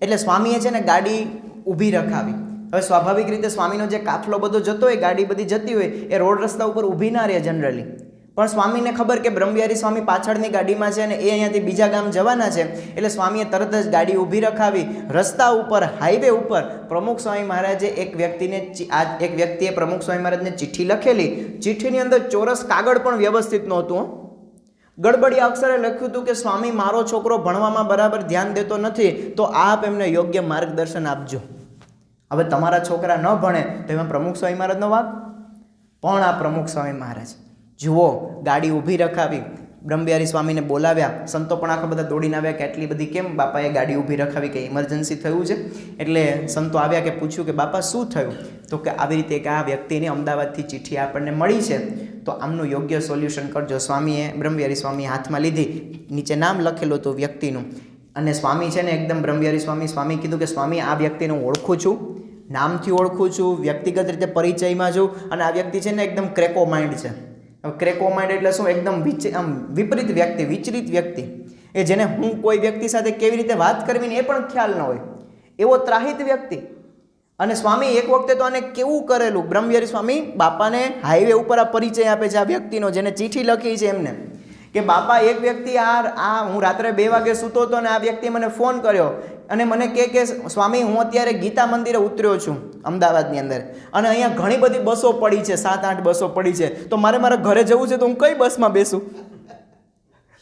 એટલે સ્વામીએ છે ને ગાડી ઊભી રખાવી. હવે સ્વાભાવિક રીતે સ્વામીનો જે કાફલો બધો જતો હોય, ગાડી બધી જતી હોય, એ રોડ રસ્તા ઉપર ઊભી ના રહે જનરલી, પણ સ્વામીને ખબર કે બ્રહ્મવિહારી સ્વામી પાછળની ગાડીમાં છે અને એ અહીંયાથી બીજા ગામ જવાના છે, એટલે સ્વામીએ તરત જ ગાડી ઊભી રખાવી. રસ્તા ઉપર, હાઈવે ઉપર પ્રમુખ સ્વામી મહારાજે એક વ્યક્તિએ પ્રમુખ સ્વામી મહારાજને ચિઠ્ઠી લખેલી. ચિઠ્ઠીની અંદર ચોરસ કાગળ પણ વ્યવસ્થિત નહોતું. ગડબડિયા અક્ષરે લખ્યું હતું કે સ્વામી, મારો છોકરો ભણવામાં બરાબર ધ્યાન દેતો નથી, તો આપ એમને યોગ્ય માર્ગદર્શન આપજો. હવે તમારા છોકરા ન ભણે તો એમાં પ્રમુખ સ્વામી મહારાજનો વાંક? પણ આ પ્રમુખ સ્વામી મહારાજ જુઓ, ગાડી ઊભી રખાવી, બ્રહ્મવિહારી સ્વામીને બોલાવ્યા. સંતો પણ આખા બધા દોડીને આવ્યા કે આટલી બધી કેમ બાપાએ ગાડી ઊભી રખાવી, કે ઇમરજન્સી થયું છે? એટલે સંતો આવ્યા કે પૂછ્યું કે બાપા શું થયું? તો કે આવી રીતે કે આ વ્યક્તિને અમદાવાદથી ચિઠ્ઠી આપણને મળી છે, તો આમનું યોગ્ય સોલ્યુશન કરજો. સ્વામીએ, બ્રહ્મવિહારી સ્વામીએ હાથમાં લીધી, નીચે નામ લખેલું હતું વ્યક્તિનું, અને સ્વામી છે ને એકદમ બ્રહ્મવિહારી સ્વામી કીધું કે સ્વામી, આ વ્યક્તિને હું ઓળખું છું, નામથી ઓળખું છું, વ્યક્તિગત રીતે પરિચયમાં છું, અને આ વ્યક્તિ છે ને એકદમ ક્રેકો માઇન્ડ છે. ક્રેકો માઇન્ડ એટલે શું? એકદમ વિપરીત વ્યક્તિ, વિચલિત વ્યક્તિ, એ જેને હું કોઈ વ્યક્તિ સાથે કેવી રીતે વાત કરવી એ પણ ખ્યાલ ન હોય, એવો ત્રાહિત વ્યક્તિ. અને સ્વામી એક વખતે તો આને કેવું કરેલું, બ્રહ્મવિહારી સ્વામી બાપાને હાઈવે ઉપર આ પરિચય આપે છે આ વ્યક્તિનો, જેને ચિઠ્ઠી લખી છે એમને, કે બાપા એક વ્યક્તિ હું રાત્રે 2 વાગે સૂતો હતો અને આ વ્યક્તિએ મને ફોન કર્યો અને મને કે સ્વામી, હું અત્યારે ગીતા મંદિરે ઉતર્યો છું અમદાવાદની અંદર, અને અહીંયા ઘણી બધી બસો પડી છે, 7-8 બસો પડી છે, તો મારે મારા ઘરે જવું છે, તો હું કઈ બસમાં બેસું?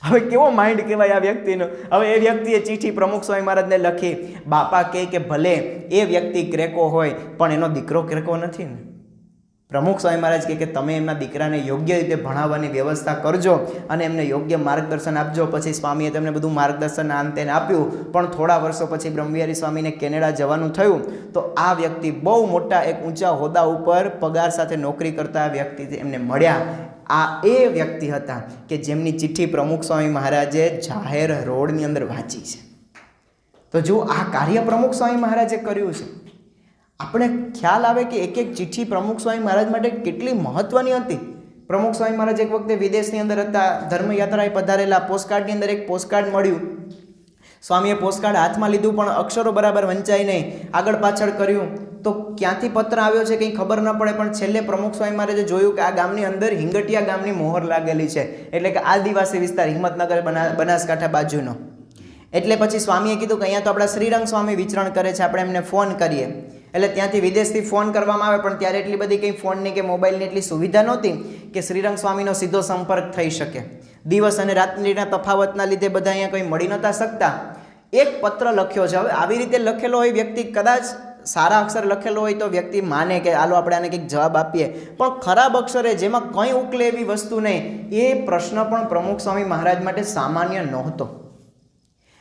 હવે કેવો માઇન્ડ કહેવાય આ વ્યક્તિનો. હવે એ વ્યક્તિએ ચિઠ્ઠી પ્રમુખ સ્વામી મહારાજને લખી. બાપા કહે કે ભલે એ વ્યક્તિ ક્રેકો હોય, પણ એનો દીકરો ક્રેકો નથી ને. પ્રમુખ સ્વામી મહારાજ કહે કે તમે એમના દીકરાને યોગ્ય રીતે ભણાવવાની વ્યવસ્થા કરજો અને એમને યોગ્ય માર્ગદર્શન આપજો. પછી સ્વામીએ તેમને બધું માર્ગદર્શન અંતે આપ્યું. પણ થોડા વર્ષો પછી બ્રહ્મવિહારી સ્વામીને કેનેડા જવાનું થયું, તો આ વ્યક્તિ બહુ મોટા એક ઊંચા હોદ્દા ઉપર પગાર સાથે નોકરી કરતા વ્યક્તિ એમને મળ્યા. આ એ વ્યક્તિ હતા કે જેમની ચિઠ્ઠી પ્રમુખ સ્વામી મહારાજે જાહેર રોડની અંદર વાંચી છે. તો જો આ કાર્ય પ્રમુખ સ્વામી મહારાજે કર્યું છે. આપણે ખ્યાલ આવે કે એક એક ચિઠ્ઠી પ્રમુખ સ્વામી મહારાજ માટે કેટલી મહત્વની હતી. પ્રમુખ સ્વામી મહારાજ એક વખતે વિદેશની અંદર હતા, ધર્મયાત્રાએ પધારેલા. પોસ્ટકાર્ડની અંદર એક પોસ્ટકાર્ડ મળ્યું. સ્વામીએ પોસ્ટકાર્ડ હાથમાં લીધું, પણ અક્ષરો બરાબર વંચાઈ નહીં. આગળ પાછળ કર્યું તો ક્યાંથી પત્ર આવ્યો છે કંઈ ખબર ન પડે. પણ છેલ્લે પ્રમુખ સ્વામી મહારાજે જોયું કે આ ગામની અંદર હિંગટિયા ગામની મોહર લાગેલી છે, એટલે કે આદિવાસી વિસ્તાર, હિંમતનગર બનાસકાંઠા બાજુનો. એટલે પછી સ્વામીએ કીધું કે અહીંયા તો આપણા શ્રીરંગ સ્વામી વિચરણ કરે છે, આપણે એમને ફોન કરીએ. એટલે ત્યાંથી વિદેશથી ફોન કરવામાં આવે, પણ ત્યારે એટલી બધી કંઈ ફોનની કે મોબાઈલની એટલી સુવિધા નહોતી કે શ્રીરંગ સ્વામીનો સીધો સંપર્ક થઈ શકે. દિવસ અને રાત્રિના તફાવતના લીધે બધા અહીંયા કંઈ મળી નહોતા શકતા. એક પત્ર લખ્યો છે. હવે આવી રીતે લખેલો હોય વ્યક્તિ, કદાચ સારા અક્ષર લખેલો હોય તો વ્યક્તિ માને કે હાલો આપણે આને કંઈક જવાબ આપીએ, પણ ખરાબ અક્ષરે જેમાં કંઈ ઉકલે એવી વસ્તુ નહીં, એ પ્રશ્ન પણ પ્રમુખ સ્વામી મહારાજ માટે સામાન્ય નહોતો.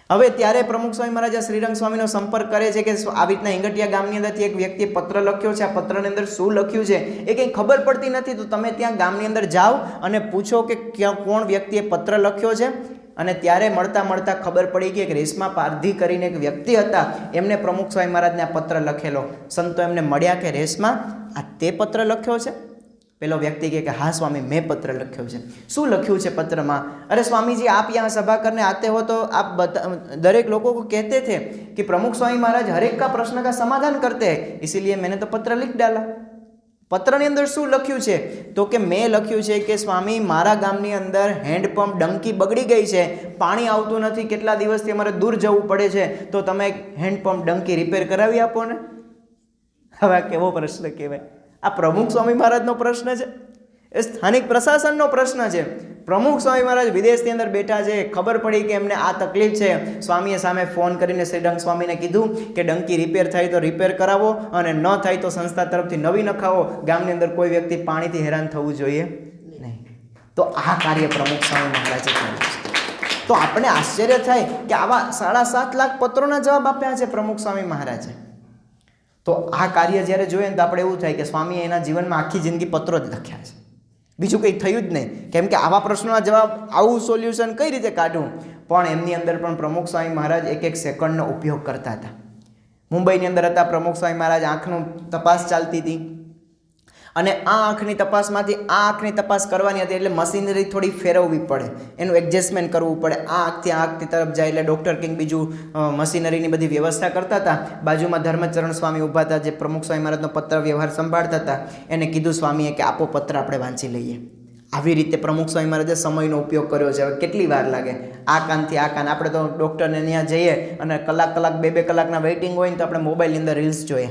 હવે ત્યારે પ્રમુખ સ્વામી મહારાજ શ્રીરંગ સ્વામીનો સંપર્ક કરે છે કે આવી રીતના હિંગટિયા ગામની અંદરથી એક વ્યક્તિએ પત્ર લખ્યો છે, આ પત્રની અંદર શું લખ્યું છે એ કંઈ ખબર પડતી નથી. તો તમે ત્યાં ગામની અંદર જાઓ અને પૂછો કે કોણ વ્યક્તિએ પત્ર લખ્યો છે. અને ત્યારે મળતા ખબર પડી ગઈ કે રેશમા પારધી કરીને એક વ્યક્તિ હતા, એમને પ્રમુખ સ્વામી મહારાજને આ પત્ર લખેલો. સંતો એમને મળ્યા કે રેશમા, આ તે પત્ર લખ્યો છે? પેલો વ્યક્તિ કહે કે હા સ્વામી, મેં પત્ર લખ્યો છે. શું લખ્યું છે પત્રમાં? અરે स्वामी जी, आप यहाँ सभा करने आते हो तो आप दरेक लोगों को कहते थे कि प्रमुख स्वामी महाराज हर एक का प्रश्न का समाधान करते हैं, इसीलिए मैंने तो पत्र लिख डाला. પત્રની અંદર શું લખ્યું છે? તો કે મેં લખ્યું છે કે સ્વામી, મારા ગામની અંદર હેન્ડપંપ ડંકી બગડી ગઈ છે, પાણી આવતું નથી, કેટલા દિવસથી અમારે દૂર જવું પડે છે, તો તમે હેન્ડપંપ ડંકી રિપેર કરાવી આપો ને. હવે આ કેવો પ્રશ્ન કહેવાય? આ પ્રમુખ સ્વામી મહારાજનો પ્રશ્ન છે, એ સ્થાનિક પ્રશાસનનો પ્રશ્ન છે. પ્રમુખ સ્વામી મહારાજ વિદેશની અંદર બેઠા છે, ખબર પડી કે એમને આ તકલીફ છે. સ્વામીએ સામે ફોન કરીને શ્રીરંગ સ્વામીને કીધું કે ડંકી રિપેર થાય તો રિપેર કરાવો, અને ન થાય તો સંસ્થા તરફથી નવી નખાવો. ગામની અંદર કોઈ વ્યક્તિ પાણીથી હેરાન થવું જોઈએ નહીં. તો આ કાર્ય પ્રમુખ સ્વામી મહારાજે કર્યું છે. તો આપણે આશ્ચર્ય થાય કે આવા 7.5 લાખ પત્રોના જવાબ આપ્યા છે પ્રમુખ સ્વામી મહારાજે. તો આ કાર્ય જ્યારે જોઈએ ને તો આપણે એવું થાય કે સ્વામીએ એના જીવનમાં આખી જિંદગી પત્રો જ લખ્યા છે, બીજું કંઈ થયું જ નહીં. કેમ કે આવા પ્રશ્નોના જવાબ, આવું સોલ્યુશન કઈ રીતે કાઢવું? પણ એમની અંદર પણ પ્રમુખ સ્વામી મહારાજ એક સેકન્ડનો ઉપયોગ કરતા હતા. મુંબઈની અંદર હતા પ્રમુખ સ્વામી મહારાજ, આંખનું તપાસ ચાલતી હતી, અને આ આંખની તપાસમાંથી આ આંખની તપાસ કરવાની હતી, એટલે મશીનરી થોડી ફેરવવી પડે, એનું એડજસ્ટમેન્ટ કરવું પડે. આ આંખથી આ આંખની તરફ જાય એટલે ડૉક્ટર કંઈક બીજું મશીનરીની બધી વ્યવસ્થા કરતા હતા. બાજુમાં ધર્મચરણ સ્વામી ઊભા હતા, જે પ્રમુખ સ્વામી મહારાજનો પત્ર વ્યવહાર સંભાળતા હતા. એને કીધું સ્વામીએ કે આપો પત્ર, આપણે વાંચી લઈએ. આવી રીતે પ્રમુખ સ્વામી મહારાજે સમયનો ઉપયોગ કર્યો છે. હવે કેટલી વાર લાગે આ કાનથી આ કાન? આપણે તો ડૉક્ટરને ત્યાં જઈએ અને કલાક બે કલાકના વેઇટિંગ હોય ને તો આપણે મોબાઈલની અંદર રીલ્સ જોઈએ,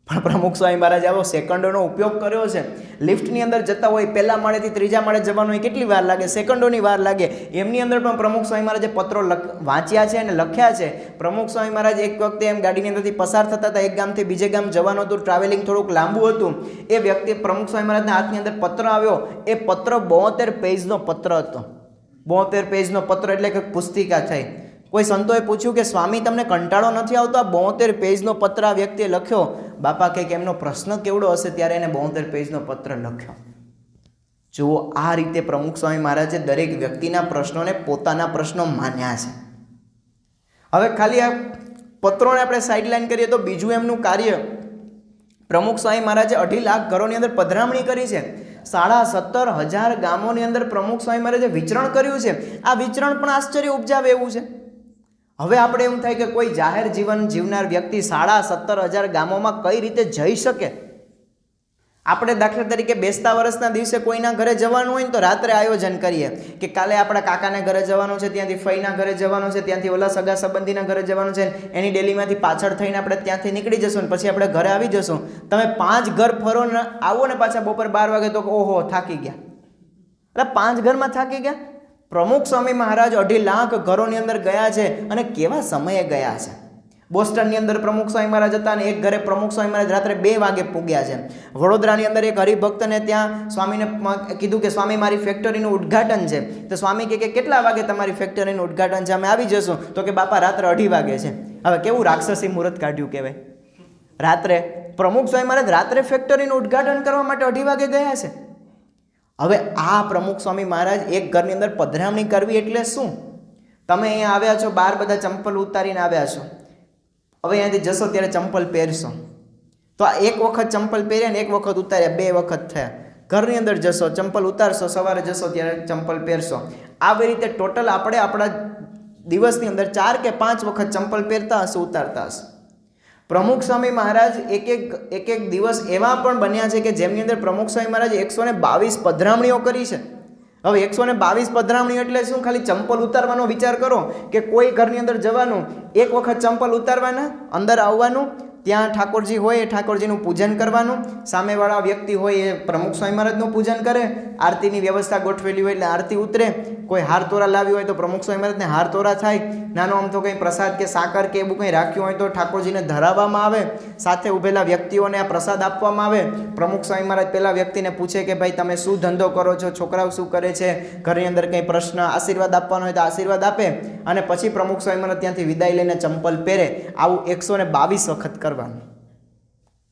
પણ પ્રમુખ સ્વામી મહારાજે આવો સેકન્ડોનો ઉપયોગ કર્યો છે. લિફ્ટની અંદર જતા હોય, પહેલા માળેથી ત્રીજા માળે જવાનું હોય, કેટલી વાર લાગે? સેકન્ડોની વાર લાગે. એમની અંદર પણ પ્રમુખ સ્વામી મહારાજે પત્રો વાંચ્યા છે અને લખ્યા છે. પ્રમુખ સ્વામી મહારાજ એક વખતે એમ ગાડીની અંદરથી પસાર થતા હતા, એક ગામથી બીજે ગામ જવાનું હતું, ટ્રાવેલિંગ થોડુંક લાંબુ હતું. એ વ્યક્તિ પ્રમુખ સ્વામી મહારાજના હાથની અંદર પત્ર આવ્યો. એ પત્ર 72 પેજનો પત્ર હતો. 72 પેજનો પત્ર એટલે કે પુસ્તિકા થઈ. કોઈ સંતોએ પૂછ્યું કે સ્વામી તમને કંટાળો નથી આવતો? આ 72 પેજનો પત્ર આ વ્યક્તિએ લખ્યો. બાપા કે એમનો પ્રશ્ન કેવડો હશે ત્યારે એને 72 પેજનો પત્ર લખ્યો. જુઓ, આ રીતે પ્રમુખ સ્વામી મહારાજે દરેક વ્યક્તિના પ્રશ્નોને પોતાના પ્રશ્નો માન્યા છે. હવે ખાલી આ પત્રોને આપણે સાઇડલાઇન કરીએ તો બીજું એમનું કાર્ય, પ્રમુખ સ્વામી મહારાજે 2.5 લાખ ઘરોની અંદર પધરામણી કરી છે. 17,500 ગામોની અંદર પ્રમુખ સ્વામી મહારાજે વિચરણ કર્યું છે. આ વિચરણ પણ આશ્ચર્ય ઉપજાવે એવું છે. હવે આપણે એમ થાય કે કોઈ જાહેર જીવન જીવનાર વ્યક્તિ 17,500 ગામોમાં કઈ રીતે જઈ શકે? આપણે દાખલા તરીકે બેસતા વર્ષના દિવસે કોઈના ઘરે જવાનું હોય ને તો રાત્રે આયોજન કરીએ કે કાલે આપણા કાકાને ઘરે જવાનું છે, ત્યાંથી ફઈના ઘરે જવાનું છે, ત્યાંથી ઓલા સગા સંબંધીના ઘરે જવાનું છે, એની ડેલીમાંથી પાછળ થઈને આપણે ત્યાંથી નીકળી જશું ને પછી આપણે ઘરે આવી જશું. તમે 5 ઘર ફરો ને આવો ને પાછા બપોર 12 વાગે તો ઓહો થાકી ગયા. એટલે 5 ઘરમાં થાકી ગયા. પ્રમુખ સ્વામી મહારાજ 2.5 લાખ ઘરોની અંદર ગયા છે અને કેવા સમયે ગયા છે. બોસ્ટનની અંદર પ્રમુખ સ્વામી મહારાજ હતા અને એક ઘરે પ્રમુખ સ્વામી મહારાજ રાત્રે 2 વાગે પૂગ્યા છે. વડોદરાની અંદર એક હરિભક્તને ત્યાં સ્વામીને કીધું કે સ્વામી મારી ફેક્ટરીનું ઉદ્ઘાટન છે. તો સ્વામી કે કેટલા વાગે તમારી ફેક્ટરીનું ઉદ્ઘાટન છે? અમે આવી જશું. તો કે બાપા રાત્રે 2:30 વાગે છે. હવે કેવું રાક્ષસી મુહૂર્ત કાઢ્યું કહેવાય. રાત્રે પ્રમુખ સ્વામી મહારાજ રાત્રે ફેક્ટરીનું ઉદ્ઘાટન કરવા માટે 2:30 વાગે ગયા છે. હવે આ પ્રમુખ સ્વામી મહારાજ એક ઘરની અંદર પધરામણી કરવી એટલે શું? તમે અહીંયા આવ્યા છો, બહાર બધા ચંપલ ઉતારીને આવ્યા છો. હવે અહીંયાથી જશો ત્યારે ચંપલ પહેરશો. તો આ એક વખત ચંપલ પહેર્યા ને એક વખત ઉતાર્યા, 2 વખત થયા. ઘરની અંદર જશો, ચંપલ ઉતારશો, સવારે જશો ત્યારે ચંપલ પહેરશો. આવી રીતે ટોટલ આપણે આપણા દિવસની અંદર 4 કે 5 વખત ચંપલ પહેરતા હશું, ઉતારતા હશું. પ્રમુખ સ્વામી મહારાજ એક દિવસ એવા પણ બન્યા છે કે જેમની અંદર પ્રમુખ સ્વામી મહારાજ 122 પધરામણીઓ કરી છે. હવે 122 પધરામણીઓ એટલે શું? ખાલી ચંપલ ઉતારવાનો વિચાર કરો કે કોઈ ઘરની અંદર જવાનું, એક વખત ચંપલ ઉતારવાના, અંદર આવવાનું, ત્યાં ઠાકોરજી હોય એ ઠાકોરજીનું પૂજન કરવાનું, સામેવાળા વ્યક્તિ હોય એ પ્રમુખ સ્વામી મહારાજનું પૂજન કરે, આરતીની વ્યવસ્થા ગોઠવેલી હોય એટલે આરતી ઉતરે, કોઈ હાર તોરા લાવી હોય તો પ્રમુખ સ્વામી મહારાજને હાર તોરા થાય, નાનો આમ તો કંઈ પ્રસાદ કે સાકર કે એવું કંઈ રાખ્યું હોય તો ઠાકોરજીને ધરાવવામાં આવે, સાથે ઊભેલા વ્યક્તિઓને આ પ્રસાદ આપવામાં આવે. પ્રમુખ સ્વામી મહારાજ પેલા વ્યક્તિને પૂછે કે ભાઈ તમે શું ધંધો કરો છો, છોકરાઓ શું કરે છે, ઘરની અંદર કંઈ પ્રશ્ન, આશીર્વાદ આપવાનો હોય તો આશીર્વાદ આપે અને પછી પ્રમુખ સ્વામી મહારાજ ત્યાંથી વિદાય લઈને ચંપલ પહેરે. આવું 122 વખત કરવાનું.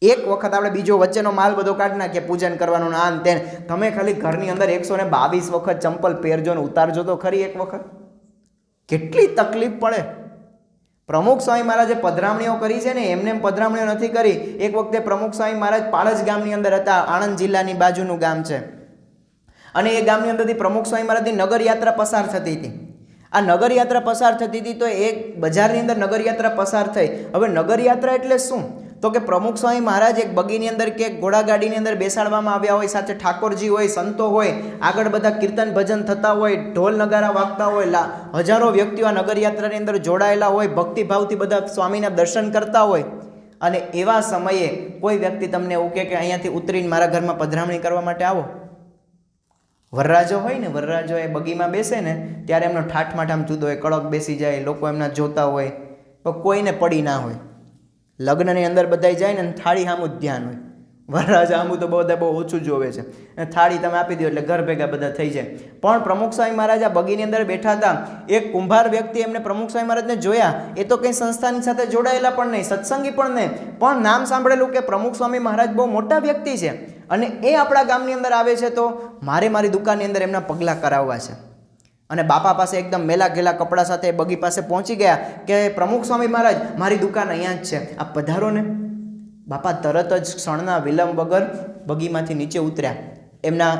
એક વખત આપણે બીજો વચ્ચેનો માલ બધો કાઢી નાખીએ, પૂજન કરવાનું આન તેન. તમે ખાલી ઘરની અંદર 122 વખત ચંપલ પહેરજો ને ઉતારજો તો ખરી એક વખત. કેટલી તકલીફ પડે. પ્રમુખ સ્વામી મહારાજે પધરામણીઓ કરી છે ને, એમને પધરામણીઓ નથી કરી. એક વખતે પ્રમુખ સ્વામી મહારાજ પાળજ ગામની અંદર હતા, આણંદ જિલ્લાની બાજુનું ગામ છે, અને એ ગામની અંદરથી પ્રમુખ સ્વામી મહારાજની નગરયાત્રા પસાર થતી હતી. આ નગરયાત્રા પસાર થતી હતી તો એક બજારની અંદર નગરયાત્રા પસાર થઈ. હવે નગરયાત્રા એટલે શું? તો કે પ્રમુખ સ્વામી મહારાજ એક બગીની અંદર કે ઘોડાગાડીની અંદર બેસાડવામાં આવ્યા હોય, સાથે ઠાકોરજી હોય, સંતો હોય, આગળ બધા કીર્તન ભજન થતા હોય, ઢોલ નગારા વાગતા હોય, હજારો વ્યક્તિઓ આ નગરયાત્રાની અંદર જોડાયેલા હોય, ભક્તિભાવથી બધા સ્વામીના દર્શન કરતા હોય. અને એવા સમયે કોઈ વ્યક્તિ તમને એવું કહે કે અહીંયાથી ઉતરીને મારા ઘરમાં પધરામણી કરવા માટે આવો. વરરાજો હોય ને, વરરાજો એ બગીમાં બેસે ને ત્યારે એમનો ઠાઠમાઠ આમ જુદો હોય, કડક બેસી જાય, લોકો એમના જોતા હોય, તો કોઈને પડી ના હોય. લગ્નની અંદર બધાય જાય ને થાળી સામું જ ધ્યાન હોય. વરરાજા સામું તો બધા બહુ ઓછું જોવે છે. થાળી તમે આપી દો એટલે ઘર ભેગા બધા થઈ જાય. પણ પ્રમુખ સ્વામી મહારાજ આ બગીની અંદર બેઠા હતા. એક કુંભાર વ્યક્તિ એમને પ્રમુખ સ્વામી મહારાજને જોયા. એ તો કંઈ સંસ્થાની સાથે જોડાયેલા પણ નહીં, સત્સંગી પણ નહીં, પણ નામ સાંભળેલું કે પ્રમુખ સ્વામી મહારાજ બહુ મોટા વ્યક્તિ છે અને એ આપણા ગામની અંદર આવે છે, તો મારી દુકાનની અંદર એમના પગલાં કરાવવા છે. અને બાપા પાસે એકદમ મેલા ગેલા કપડા સાથે બગી પાસે પહોંચી ગયા કે પ્રમુખ સ્વામી મહારાજ મારી દુકાન અહીંયા જ છે, આપ પધારો ને. બાપા તરત જ ક્ષણના વિલંબ વગર બગીમાંથી નીચે ઉતર્યા, એમના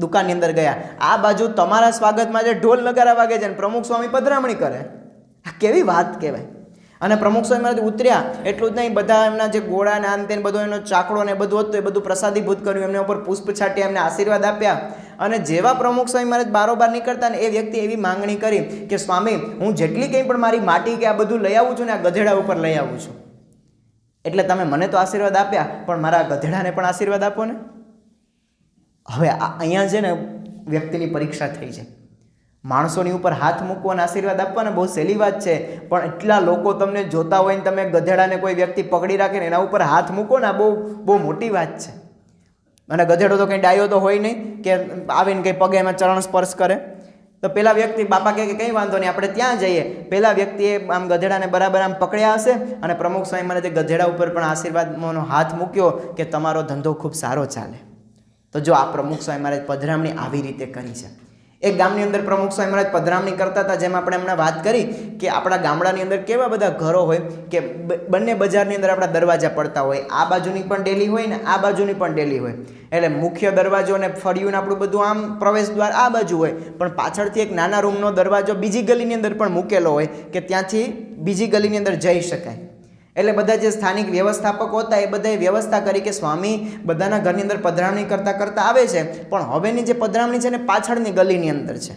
દુકાનની અંદર ગયા. આ બાજુ તમારા સ્વાગતમાં જે ઢોલ નગારા વાગે છે ને પ્રમુખ સ્વામી પધરામણી કરે. આ કેવી વાત કહેવાય. અને પ્રમુખ સ્વામી મહારાજ ઉતર્યા એટલું જ નહીં, બધા એમના જે ગોળા ને આન તેન બધો એનો ચાકડો ને બધું હતું એ બધું પ્રસાદીભૂત કર્યું, એમના ઉપર પુષ્પ છાટ્યા, એમને આશીર્વાદ આપ્યા. અને જેવા પ્રમુખ સ્વામી મહારાજ બારોબાર નીકળતા ને એ વ્યક્તિ એવી માંગણી કરી કે સ્વામી, હું જેટલી કંઈ પણ મારી માટી કે આ બધું લઈ આવું છું ને આ ગધેડા ઉપર લઈ આવું છું, એટલે તમે મને તો આશીર્વાદ આપ્યા પણ મારા ગધેડાને પણ આશીર્વાદ આપો ને. હવે અહીંયા છે ને વ્યક્તિની પરીક્ષા થઈ છે. માણસોની ઉપર હાથ મૂકવાના આશીર્વાદ આપવાના બહુ સહેલી વાત છે, પણ એટલા લોકો તમને જોતા હોય ને તમે ગધેડાને કોઈ વ્યક્તિ પકડી રાખે ને એના ઉપર હાથ મૂકો ને, બહુ બહુ મોટી વાત છે. અને ગધેડો તો કંઈ ડાયો તો હોય નહીં કે આવીને કંઈ પગે એમાં ચરણ સ્પર્શ કરે. તો પેલા વ્યક્તિ બાપા કહે કે કંઈ વાંધો નહીં, આપણે ત્યાં જઈએ. પેલા વ્યક્તિએ આમ ગધેડાને બરાબર આમ પકડ્યા હશે અને પ્રમુખ સ્વામી મહારાજે ગધેડા ઉપર પણ આશીર્વાદનો હાથ મૂક્યો કે તમારો ધંધો ખૂબ સારો ચાલે. તો જો આ પ્રમુખ સ્વામી મહારાજ પધરામણી આવી રીતે કરી છે. એક ગામની અંદર પ્રમુખ સ્વામી મહારાજ પધરામણી કરતા હતા, જેમ આપણે હમણાં વાત કરી કે આપણા ગામડાની અંદર કેવા બધા ઘરો હોય કે બંને બજારની અંદર આપણા દરવાજા પડતા હોય, આ બાજુની પણ ડેલી હોય ને આ બાજુની પણ ડેલી હોય. એટલે મુખ્ય દરવાજો ને ફળિયું ને આપણું બધું આમ પ્રવેશ દ્વાર આ બાજુ હોય, પણ પાછળથી એક નાના રૂમનો દરવાજો બીજી ગલીની અંદર પણ મૂકેલો હોય કે ત્યાંથી બીજી ગલીની અંદર જઈ શકાય. એટલે બધા જે સ્થાનિક વ્યવસ્થાપકો હતા એ બધાએ વ્યવસ્થા કરી કે સ્વામી બધાના ઘરની અંદર પધરામણી કરતા કરતા આવે છે, પણ હવેની જે પધરામણી છે ને પાછળની ગલીની અંદર છે.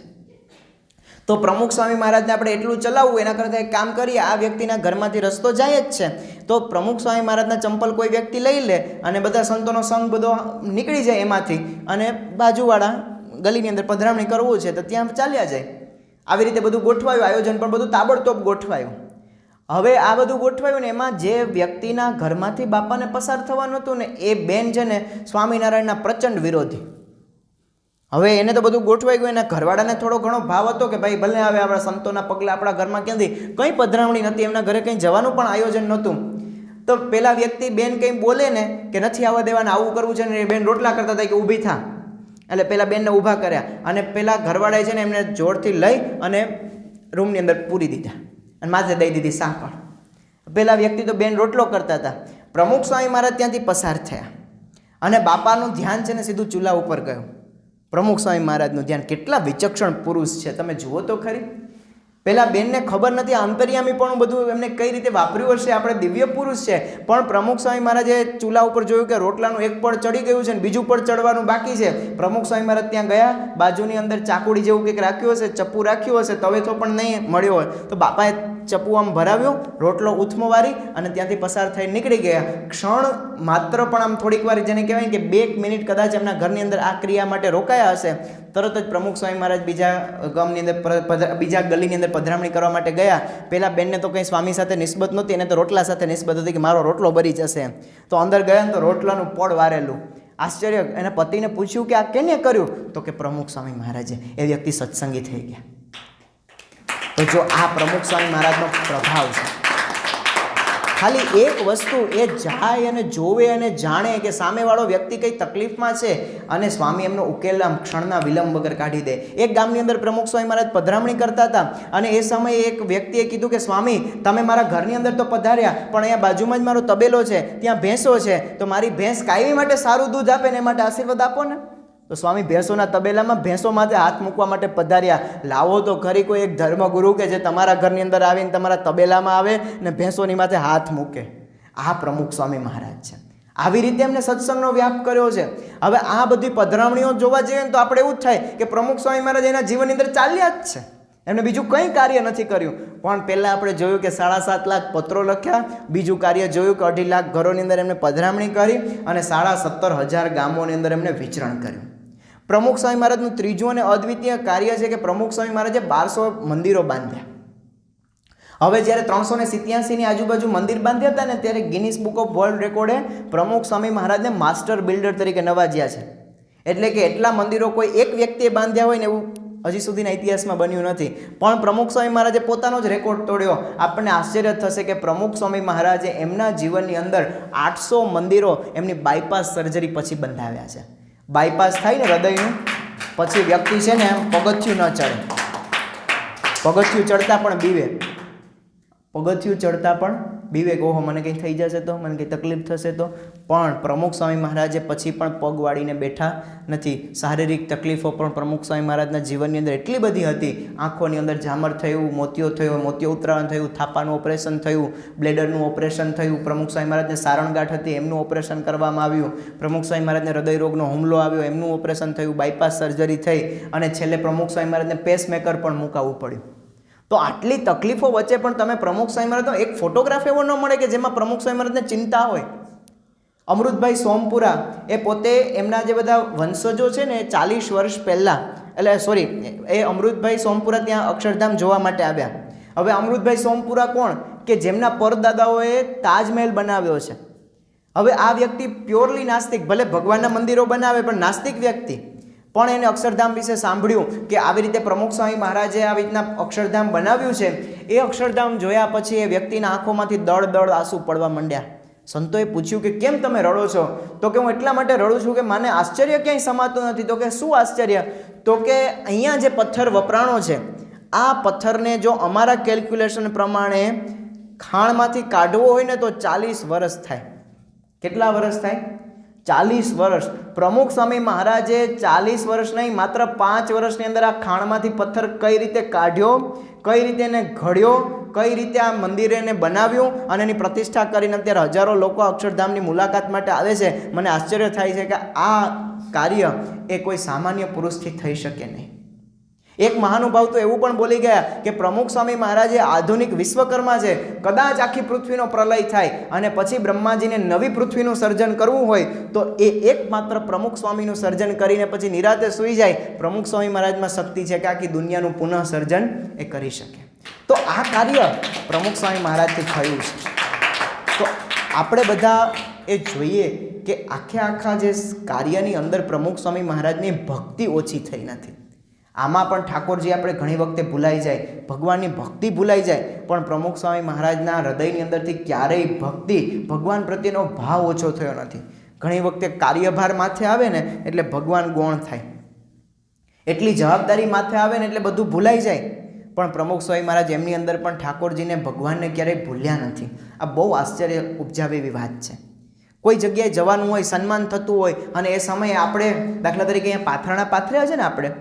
તો પ્રમુખ સ્વામી મહારાજને આપણે એટલું ચલાવવું એના કરતાં એક કામ કરીએ, આ વ્યક્તિના ઘરમાંથી રસ્તો જાય જ છે તો પ્રમુખ સ્વામી મહારાજના ચંપલ કોઈ વ્યક્તિ લઈ લે અને બધા સંતોનો સંગ બધો નીકળી જાય એમાંથી, અને બાજુવાળા ગલીની અંદર પધરામણી કરવું છે તો ત્યાં ચાલ્યા જાય. આવી રીતે બધું ગોઠવાયું, આયોજન પણ બધું તાબડતોબ ગોઠવાયું. હવે આ બધું ગોઠવાયું ને એમાં જે વ્યક્તિના ઘરમાંથી બાપાને પસાર થવાનું હતું ને એ બેન છે ને સ્વામિનારાયણના પ્રચંડ વિરોધી. હવે એને તો બધું ગોઠવાઈ ગયું, એના ઘરવાળાને થોડો ઘણો ભાવ હતો કે ભાઈ ભલે આવે આપણા સંતોના પગલા આપણા ઘરમાં ક્યાંથી, કંઈ પધરામણી નથી, એમના ઘરે કંઈ જવાનું પણ આયોજન નહોતું. તો પેલા વ્યક્તિ બેન કંઈ બોલે ને કે નથી આવવા દેવાના, આવું કરવું છે ને, એ બેન રોટલા કરતા હતા કે ઊભી થા, એટલે પેલા બેનને ઊભા કર્યા અને પેલા ઘરવાળાએ છે ને એમને જોરથી લઈ અને રૂમની અંદર પૂરી દીધા અને માથે દઈ દીધી સાંકળ. પેલા વ્યક્તિ તો બેન રોટલો કરતા હતા. પ્રમુખ સ્વામી મહારાજ ત્યાંથી પસાર થયા અને બાપાનું ધ્યાન છે ને સીધું ચૂલા ઉપર ગયું. પ્રમુખ સ્વામી મહારાજનું ધ્યાન, કેટલા વિચક્ષણ પુરુષ છે તમે જુઓ તો ખરી. પેલા બેનને ખબર નથી અંતર્યામી પણ બધું એમને કઈ રીતે વાપર્યું હશે, આપણે દિવ્ય પુરુષ છે, પણ પ્રમુખ સ્વામી મહારાજે ચૂલા ઉપર જોયું કે રોટલાનું એક પડ ચડી ગયું છે ને બીજું પડ ચડવાનું બાકી છે. પ્રમુખ સ્વામી મહારાજ ત્યાં ગયા, બાજુની અંદર ચાકુડી જેવું કંઈક રાખ્યું હશે, ચપ્પુ રાખ્યું હશે, તવેથો પણ નહીં મળ્યો હોય તો બાપાએ ચપ્પુ આમ ભરાવ્યું, રોટલો ઉથમો વારી અને ત્યાંથી પસાર થઈ નીકળી ગયા. ક્ષણ માત્ર પણ આમ થોડીક વાર જેને કહેવાય કે 2 મિનિટ કદાચ એમના ઘરની અંદર આ ક્રિયા માટે રોકાયા હશે, તરત જ પ્રમુખ સ્વામી મહારાજ બીજા ગામની અંદર બીજા ગલીની અંદર પધરામણી કરવા માટે ગયા. પેલા બેનને તો કંઈ સ્વામી સાથે નિસ્બત નહોતી, એને તો રોટલા સાથે નિસ્બત હતી કે મારો રોટલો બરી જશે. તો અંદર ગયા ને તો રોટલાનું પડ વારેલું. આશ્ચર્ય, એના પતિને પૂછ્યું કે આ કેને કર્યું, તો કે પ્રમુખ સ્વામી મહારાજે. એ વ્યક્તિ સત્સંગી થઈ ગયા. તો જો આ પ્રમુખ સ્વામી મહારાજનો પ્રભાવ છે. ખાલી એક વસ્તુ એ જાય અને જોવે અને જાણે કે સામેવાળો વ્યક્તિ કઈ તકલીફમાં છે અને સ્વામી એમનો ઉકેલ આમ ક્ષણના વિલંબ વગર કાઢી દે. એક ગામની અંદર પ્રમુખ સ્વામી મહારાજ પધરામણી કરતા હતા અને એ સમયે એક વ્યક્તિએ કીધું કે સ્વામી તમે મારા ઘરની અંદર તો પધાર્યા, પણ અહીંયા બાજુમાં જ મારો તબેલો છે, ત્યાં ભેંસો છે, તો મારી ભેંસ કાયમી માટે સારું દૂધ આપે ને એ માટે આશીર્વાદ આપો ને. તો સ્વામી ભેંસોના તબેલામાં ભેંસો માટે હાથ મૂકવા માટે પધાર્યા. લાવો તો ખરી કોઈ એક ધર્મગુરુ કે જે તમારા ઘરની અંદર આવીને તમારા તબેલામાં આવે ને ભેંસોની માથે હાથ મૂકે. આ પ્રમુખ સ્વામી મહારાજ છે. આવી રીતે એમને સત્સંગનો વ્યાપ કર્યો છે. હવે આ બધી પધરામણીઓ જોવા જઈએ તો આપણે એવું જ થાય કે પ્રમુખ સ્વામી મહારાજ એના જીવનની અંદર ચાલ્યા જ છે, એમને બીજું કંઈ કાર્ય નથી કર્યું. પણ પહેલાં આપણે જોયું કે 7.5 લાખ પત્રો લખ્યા, બીજું કાર્ય જોયું કે 2.5 લાખ ઘરોની અંદર એમને પધરામણી કરી અને 17,500 ગામોની અંદર એમને વિચરણ કર્યું. પ્રમુખ સ્વામી મહારાજનું ત્રીજું અને અદ્વિતીય કાર્ય છે કે પ્રમુખ સ્વામી મહારાજે 1200 મંદિરો બાંધ્યા. હવે જ્યારે 387ની આજુબાજુ મંદિર બાંધ્યા હતા ને ત્યારે ગિનિસ બુક ઓફ વર્લ્ડ રેકોર્ડે પ્રમુખ સ્વામી મહારાજને માસ્ટર બિલ્ડર તરીકે નવાજ્યા છે. એટલે કે એટલા મંદિરો કોઈ એક વ્યક્તિએ બાંધ્યા હોય ને એવું હજી સુધીના ઇતિહાસમાં બન્યું નથી. પણ પ્રમુખ સ્વામી મહારાજે પોતાનો જ રેકોર્ડ તોડ્યો. આપણને આશ્ચર્ય થશે કે પ્રમુખ સ્વામી મહારાજે એમના જીવનની અંદર 800 મંદિરો એમની બાયપાસ સર્જરી પછી બંધાવ્યા છે. બાયપાસ થાય ને હૃદયનું, પછી વ્યક્તિ છે ને પગથિયું ન ચડે, પગથિયું ચડતા પણ બીવે, પગથિયું ચડતા પણ વિવેક ઓહો મને કંઈ થઈ જશે તો, મને કંઈ તકલીફ થશે તો, પણ પ્રમુખ સ્વામી મહારાજે પછી પણ પગ વાળીને બેઠા નથી. શારીરિક તકલીફો પણ પ્રમુખ સ્વામી મહારાજના જીવનની અંદર એટલી બધી હતી. આંખોની અંદર ઝામર થયું, મોતિયો થયો, મોતિયો ઉતરાણ થયું, થાપાનું ઓપરેશન થયું, બ્લેડરનું ઓપરેશન થયું, પ્રમુખ સ્વામી મહારાજને સારણગાંઠ હતી એમનું ઓપરેશન કરવામાં આવ્યું, પ્રમુખ સ્વામી મહારાજને હૃદયરોગનો હુમલો આવ્યો એમનું ઓપરેશન થયું, બાયપાસ સર્જરી થઈ અને છેલ્લે પ્રમુખ સ્વામી મહારાજને પેસમેકર પણ મુકાવવું પડ્યું. તો આટલી તકલીફો વચ્ચે પણ તમે પ્રમુખ સ્વામી મહારાજનો એક ફોટોગ્રાફ એવો ન મળે કે જેમાં પ્રમુખ સ્વામી મહારાજને ચિંતા હોય. અમૃતભાઈ સોમપુરા એ પોતે એમના જે બધા વંશજો છે ને 40 વર્ષ પહેલાં એ અમૃતભાઈ સોમપુરા ત્યાં અક્ષરધામ જોવા માટે આવ્યા. હવે અમૃતભાઈ સોમપુરા કોણ કે જેમના પરદાદાઓએ તાજમહેલ બનાવ્યો છે. હવે આ વ્યક્તિ પ્યોરલી નાસ્તિક, ભલે ભગવાનના મંદિરો બનાવે પણ નાસ્તિક વ્યક્તિ, પણ એને અક્ષરધામ વિશે સાંભળ્યું કે આવી રીતે પ્રમુખ સ્વામી મહારાજે આવી રીતના અક્ષરધામ બનાવ્યું છે. એ અક્ષરધામ જોયા પછી એ વ્યક્તિના આંખોમાંથી દળ દળ આંસુ પડવા માંડ્યા. સંતોએ પૂછ્યું કે કેમ તમે રડો છો? તો કે હું એટલા માટે રડું છું કે મને આશ્ચર્ય ક્યાંય સમાતું નથી. તો કે શું આશ્ચર્ય? તો કે અહીંયા જે પથ્થર વપરાણો છે આ પથ્થરને જો અમારા કેલ્ક્યુલેશન પ્રમાણે ખાણમાંથી કાઢવો હોય ને તો 40 વર્ષ થાય. કેટલા વર્ષ થાય? 40 વર્ષ. પ્રમુખ સ્વામી મહારાજે 40 વર્ષ નહીં, માત્ર 5 વર્ષની અંદર આ ખાણમાંથી પથ્થર કઈ રીતે કાઢ્યો, કઈ રીતે એને ઘડ્યો, કઈ રીતે આ મંદિરે એને બનાવ્યું અને એની પ્રતિષ્ઠા કરીને અત્યારે હજારો લોકો અક્ષરધામની મુલાકાત માટે આવે છે. મને આશ્ચર્ય થાય છે કે આ કાર્ય એ કોઈ સામાન્ય પુરુષથી થઈ શકે નહીં. એક મહાનુભાવ તો એવું પણ બોલી ગયા કે પ્રમુખ સ્વામી મહારાજે આધુનિક વિશ્વકર્મા છે. કદાચ આખી પૃથ્વીનો પ્રલય થાય અને પછી બ્રહ્માજીને નવી પૃથ્વીનું સર્જન કરવું હોય તો એ એકમાત્ર પ્રમુખ સ્વામીનું સર્જન કરીને પછી નિરાતે સૂઈ જાય. પ્રમુખ સ્વામી મહારાજમાં શક્તિ છે કે આખી દુનિયાનું પુનઃ સર્જન એ કરી શકે. તો આ કાર્ય પ્રમુખ સ્વામી મહારાજથી થયું છે. તો આપણે બધા એ જોઈએ કે આખા જે કાર્યની અંદર પ્રમુખ સ્વામી મહારાજની ભક્તિ ઓછી થઈ નથી. આમાં પણ ઠાકોરજી આપણે ઘણી વખતે ભૂલાઈ જાય, ભગવાનની ભક્તિ ભૂલાઈ જાય, પણ પ્રમુખ સ્વામી મહારાજના હૃદયની અંદરથી ક્યારેય ભક્તિ, ભગવાન પ્રત્યેનો ભાવ ઓછો થયો નથી. ઘણી વખતે કાર્યભાર માથે આવે ને એટલે ભગવાન ગૌણ થાય, એટલી જવાબદારી માથે આવે ને એટલે બધું ભૂલાઈ જાય. પણ પ્રમુખ સ્વામી મહારાજ એમની અંદર પણ ઠાકોરજીને, ભગવાનને ક્યારેય ભૂલ્યા નથી. આ બહુ આશ્ચર્ય ઉપજાવે એવી વાત છે. કોઈ જગ્યાએ જવાનું હોય, સન્માન થતું હોય અને એ સમયે આપણે દાખલા તરીકે અહીંયા પાથરણા પાથર્યા છે ને આપણે,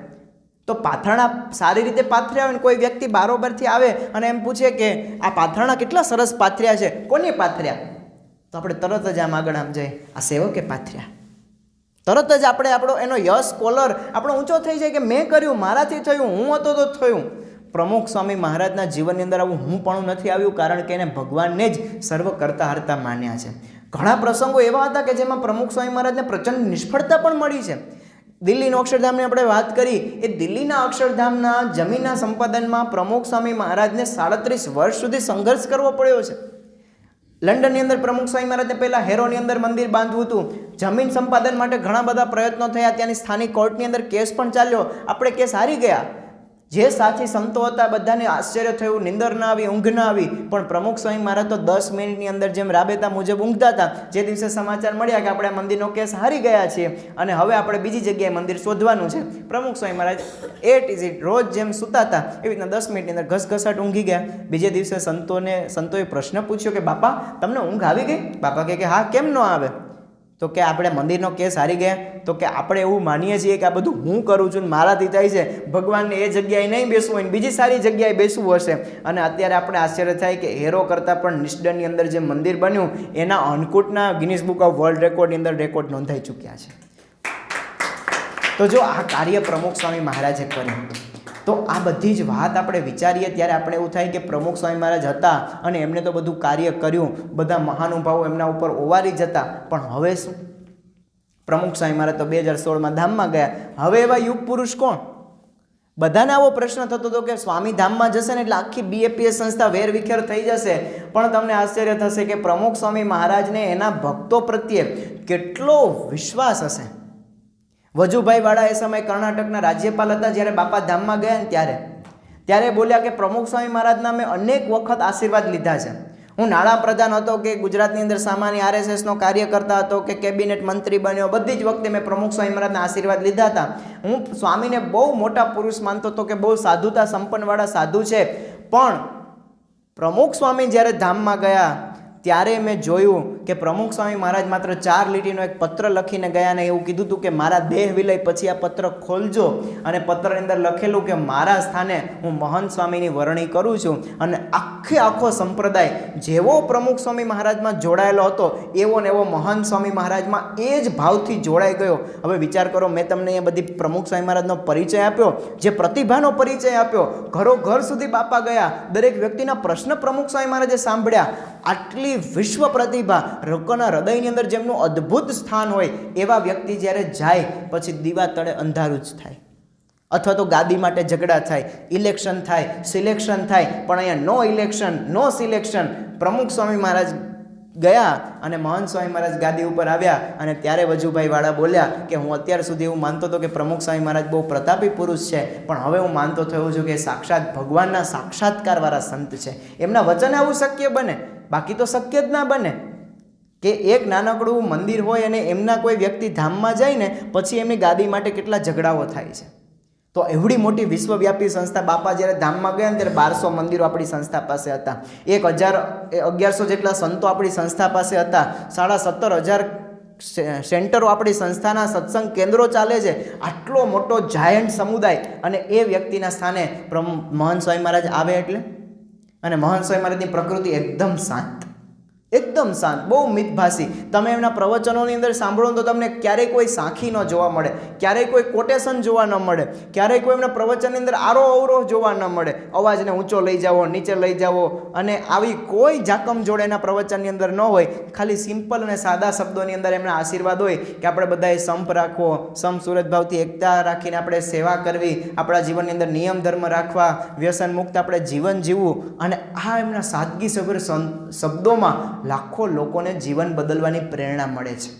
તો પાથરણા સારી રીતે પાથર્યા હોય ને કોઈ વ્યક્તિ બારોબારથી આવે અને એમ પૂછે કે આ પાથરણા કેટલા સરસ પાથર્યા છે, કોને પાથર્યા? તો આપણે તરત જ આમ આગળ આમ જઈએ, આ સેવકે પાથર્યા. તરત જ આપણે આપણો એનો યશ કોલર આપણો ઊંચો થઈ જાય કે મેં કર્યું, મારાથી થયું, હું હતો તો થયું. પ્રમુખ સ્વામી મહારાજના જીવનની અંદર આવું હું પણ નથી આવ્યું, કારણ કે એને ભગવાનને જ સર્વ કરતા હરતા માન્યા છે. ઘણા પ્રસંગો એવા હતા કે જેમાં પ્રમુખ સ્વામી મહારાજને પ્રચંડ નિષ્ફળતા પણ મળી છે. દિલ્હીનો અક્ષરધામની આપણે વાત કરી, એ દિલ્હીના અક્ષરધામના જમીનના સંપાદનમાં પ્રમુખ સ્વામી મહારાજને 37 વર્ષ સુધી સંઘર્ષ કરવો પડ્યો છે. લંડનની અંદર પ્રમુખ સ્વામી મહારાજને પહેલાં હેરોની અંદર મંદિર બાંધવું હતું. જમીન સંપાદન માટે ઘણા બધા પ્રયત્નો થયા, ત્યાંની સ્થાનિક કોર્ટની અંદર કેસ પણ ચાલ્યો, આપણે કેસ હારી ગયા. જે સાથી સંતો હતા બધાને આશ્ચર્ય થયું, નિંદર ના આવી, ઊંઘ ના આવી, પણ પ્રમુખ સ્વામી મહારાજ તો 10 મિનિટની અંદર જેમ રાબેતા મુજબ ઊંઘતા હતા. જે દિવસે સમાચાર મળ્યા કે આપણે મંદિરનો કેસ હારી ગયા છીએ અને હવે આપણે બીજી જગ્યાએ મંદિર શોધવાનું છે, પ્રમુખ સ્વામી મહારાજ રોજ જેમ સૂતા હતા એવી રીતના 10 મિનિટની અંદર ઘસઘસાટ ઊંઘી ગયા. બીજે દિવસે સંતોએ પ્રશ્ન પૂછ્યો કે બાપા તમને ઊંઘ આવી ગઈ? બાપા કહે કે હા, કેમ ન આવે? તો કે આપણે મંદિરનો કેસ હારી ગયા. તો કે આપણે એવું માનીએ છીએ કે આ બધું હું કરું છું ને મારાથી થાય છે, ભગવાનને એ જગ્યાએ નહીં બેસવું હોય ને બીજી સારી જગ્યાએ બેસવું હશે. અને અત્યારે આપણે આશ્ચર્ય થાય કે હેરો કરતાં પણ નિષ્ડનની અંદર જે મંદિર બન્યું એના અન્નકૂટના ગિનિસ બુક ઓફ વર્લ્ડ રેકોર્ડની અંદર રેકોર્ડ નોંધાઈ ચૂક્યા છે. તો જો આ કાર્ય પ્રમુખ સ્વામી મહારાજે કર્યું, તો આ બધી જ વાત આપણે વિચારીએ ત્યારે આપણે એવું થાય કે પ્રમુખ સ્વામી મહારાજ હતા અને એમને તો બધું કાર્ય કર્યું, બધા મહાનુભાવો એમના ઉપર ઓવારી જતા, પણ હવે શું? પ્રમુખ સ્વામી મહારાજ તો 2016માં ધામમાં ગયા. હવે એવા યુગ પુરુષ કોણ? બધાને આવો પ્રશ્ન થતો હતો કે સ્વામી ધામમાં જશે ને એટલે આખી BAPS સંસ્થા વેરવિખેર થઈ જશે. પણ તમને આશ્ચર્ય થશે કે પ્રમુખ સ્વામી મહારાજને એના ભક્તો પ્રત્યે કેટલો વિશ્વાસ હશે. વજુભાઈ વાળા એ સમય કર્ણાટકના રાજ્યપાલ હતા, જ્યારે બાપા ધામમાં ગયા ને ત્યારે બોલ્યા કે પ્રમુખ સ્વામી મહારાજના મેં અનેક વખત આશીર્વાદ લીધા છે. હું નાણાં પ્રધાન હતો કે ગુજરાતની અંદર સામાન્ય RSSનો કાર્ય કરતા હતો કે કેબિનેટ મંત્રી બન્યો, બધી જ વખતે મેં પ્રમુખ સ્વામી મહારાજના આશીર્વાદ લીધા હતા. હું સ્વામીને બહુ મોટા પુરુષ માનતો હતો કે બહુ સાધુતા સંપન્નવાળા સાધુ છે. પણ પ્રમુખ સ્વામી જ્યારે ધામમાં ગયા ત્યારે મેં જોયું કે પ્રમુખ સ્વામી મહારાજ માત્ર 4 લીટીનો એક પત્ર લખીને ગયા ને એવું કીધું હતું કે મારા દેહ વિલય પછી આ પત્ર ખોલજો, અને પત્રની અંદર લખેલું કે મારા સ્થાને હું મહંત સ્વામીની વરણી કરું છું. અને આખો સંપ્રદાય જેવો પ્રમુખ સ્વામી મહારાજમાં જોડાયેલો હતો એવો ને એવો મહંત સ્વામી મહારાજમાં એ જ ભાવથી જોડાઈ ગયો. હવે વિચાર કરો, મેં તમને એ બધી પ્રમુખ સ્વામી મહારાજનો પરિચય આપ્યો, જે પ્રતિભાનો પરિચય આપ્યો, ઘરો ઘર સુધી બાપા ગયા, દરેક વ્યક્તિના પ્રશ્ન પ્રમુખ સ્વામી મહારાજે સાંભળ્યા. આટલી વિશ્વ પ્રતિભા, લોકોના હૃદયની અંદર જેમનું અદ્ભુત સ્થાન હોય એવા વ્યક્તિ જ્યારે જાય પછી દીવા તળે અંધારું જ થાય, અથવા તો ગાદી માટે ઝઘડા થાય, ઇલેક્શન થાય, સિલેક્શન થાય, પણ અહીંયા નો ઇલેક્શન નો સિલેક્શન. પ્રમુખ સ્વામી મહારાજ ગયા અને મહંત સ્વામી મહારાજ ગાદી ઉપર આવ્યા, અને ત્યારે વજુભાઈ વાળા બોલ્યા કે હું અત્યાર સુધી એવું માનતો હતો કે પ્રમુખ સ્વામી મહારાજ બહુ પ્રતાપી પુરુષ છે, પણ હવે હું માનતો થયો છું કે સાક્ષાત ભગવાનના સાક્ષાત્કારવાળા સંત છે. એમના વચને આવું શક્ય બને, બાકી તો શક્ય જ ના બને કે એક નાનકડું મંદિર હોય અને એમના કોઈ વ્યક્તિ ધામમાં જાય ને પછી એમની ગાદી માટે કેટલા ઝઘડાઓ થાય છે. તો એવડી મોટી વિશ્વવ્યાપી સંસ્થા, બાપા જ્યારે ધામમાં ગયા ને ત્યારે 1200 મંદિરો આપણી સંસ્થા પાસે હતા, 1100 જેટલા સંતો આપણી સંસ્થા પાસે હતા, 17,500 સેન્ટરો આપણી સંસ્થાના સત્સંગ કેન્દ્રો ચાલે છે. આટલો મોટો જાયન્ટ સમુદાય, અને એ વ્યક્તિના સ્થાને મહંત સ્વામી મહારાજ આવે એટલે, અને મહંત સ્વામી મહારાજની પ્રકૃતિ એકદમ શાંત, એકદમ શાંત, બહુ મિતભાષી. તમે એમના પ્રવચનોની અંદર સાંભળો તો તમને ક્યારેય કોઈ સાખી ન જોવા મળે, ક્યારેય કોઈ કોટેશન જોવા ન મળે, ક્યારેય કોઈ એમના પ્રવચનની અંદર આરોહ અવરોહ જોવા ન મળે, અવાજને ઊંચો લઈ જાવો, નીચે લઈ જાવો, અને આવી કોઈ જાકમ જોડે એના પ્રવચનની અંદર ન હોય. ખાલી સિમ્પલ અને સાદા શબ્દોની અંદર એમના આશીર્વાદ હોય કે આપણે બધાએ સંપ રાખવો, સમ સુરત ભાવથી એકતા રાખીને આપણે સેવા કરવી, આપણા જીવનની અંદર નિયમ ધર્મ રાખવા, વ્યસન મુક્ત આપણે જીવન જીવવું. અને આ એમના સાદગીસભર શબ્દોમાં લાખો લોકોને જીવન બદલવાની પ્રેરણા મળે છે.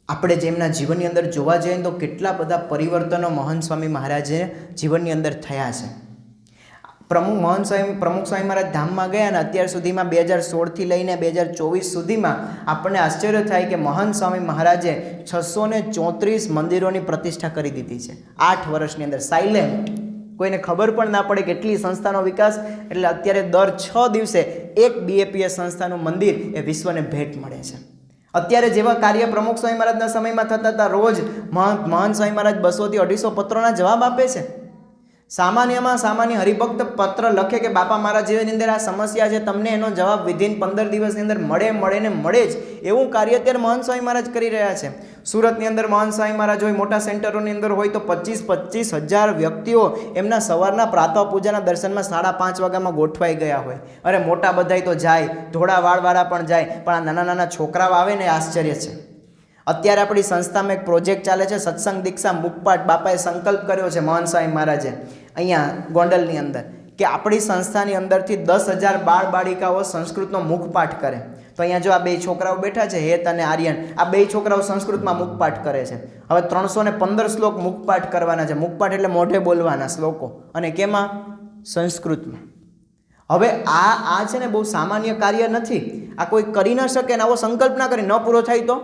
આપણે જેમના જીવનની અંદર જોવા જઈએ તો કેટલા બધા પરિવર્તનો મહંત સ્વામી મહારાજે જીવનની અંદર થયા છે. પ્રમુખ સ્વામી મહારાજ ધામમાં ગયા અને અત્યાર સુધીમાં 2016થી લઈને 2024 સુધીમાં આપણને આશ્ચર્ય થાય કે મહંત સ્વામી મહારાજે 634 મંદિરોની પ્રતિષ્ઠા કરી દીધી છે 8 વર્ષની અંદર. સાયલેન્ટ, કોઈને ખબર પણ ના પડે કેટલી સંસ્થાનો વિકાસ. એટલે અત્યારે દર 6 દિવસે એક BAPS સંસ્થાનું મંદિર એ વિશ્વને ભેટ મળે છે. અત્યારે જેવા કાર્ય પ્રમુખ સ્વામી મહારાજના સમયમાં થતા હતા, રોજ મહંત સ્વામી મહારાજ 200 થી 250 પત્રોના જવાબ આપે છે. સામાન્યમાં સામાન્ય હરિભક્ત પત્ર લખે કે બાપા મારા જીવનની અંદર આ સમસ્યા છે, તમને એનો જવાબ વિધિન 15 દિવસની અંદર મળે જ, એવું કાર્ય અત્યારે મહંત સ્વામી મહારાજ કરી રહ્યા છે. સુરતની અંદર મહંત સ્વામી મહારાજ હોય, મોટા સેન્ટરોની અંદર હોય તો 25,000 વ્યક્તિઓ એમના સવારના પ્રાતઃ પૂજાના દર્શનમાં 5:30 વાગ્યામાં ગોઠવાઈ ગયા હોય. અરે મોટા બધાય તો જાય, ધોળા વાળવાળા પણ જાય, પણ આ નાના છોકરાઓ આવે ને આશ્ચર્ય છે. અત્યારે આપણી સંસ્થામાં એક પ્રોજેક્ટ ચાલે છે, સત્સંગ દીક્ષા મુખપાઠ. બાપાએ સંકલ્પ કર્યો છે મહંત સ્વામી મહારાજે અહીંયા ગોંડલની અંદર કે આપણી સંસ્થાની અંદરથી 10,000 બાળ બાળિકાઓ સંસ્કૃતનો મુખપાઠ કરે. તો અહીંયા જો આ 2 છોકરાઓ બેઠા છે, હેત અને આર્યન, આ 2 છોકરાઓ સંસ્કૃતમાં મુખપાઠ કરે છે. હવે 315 શ્લોક મુખપાઠ કરવાના છે. મુખપાઠ એટલે મોઢે બોલવાના શ્લોકો, અને કેમાં? સંસ્કૃતમાં. હવે આ છે ને બહુ સામાન્ય કાર્ય નથી, આ કોઈ કરી ન શકે ને આવો સંકલ્પ ના કરી, ન પૂરો થાય તો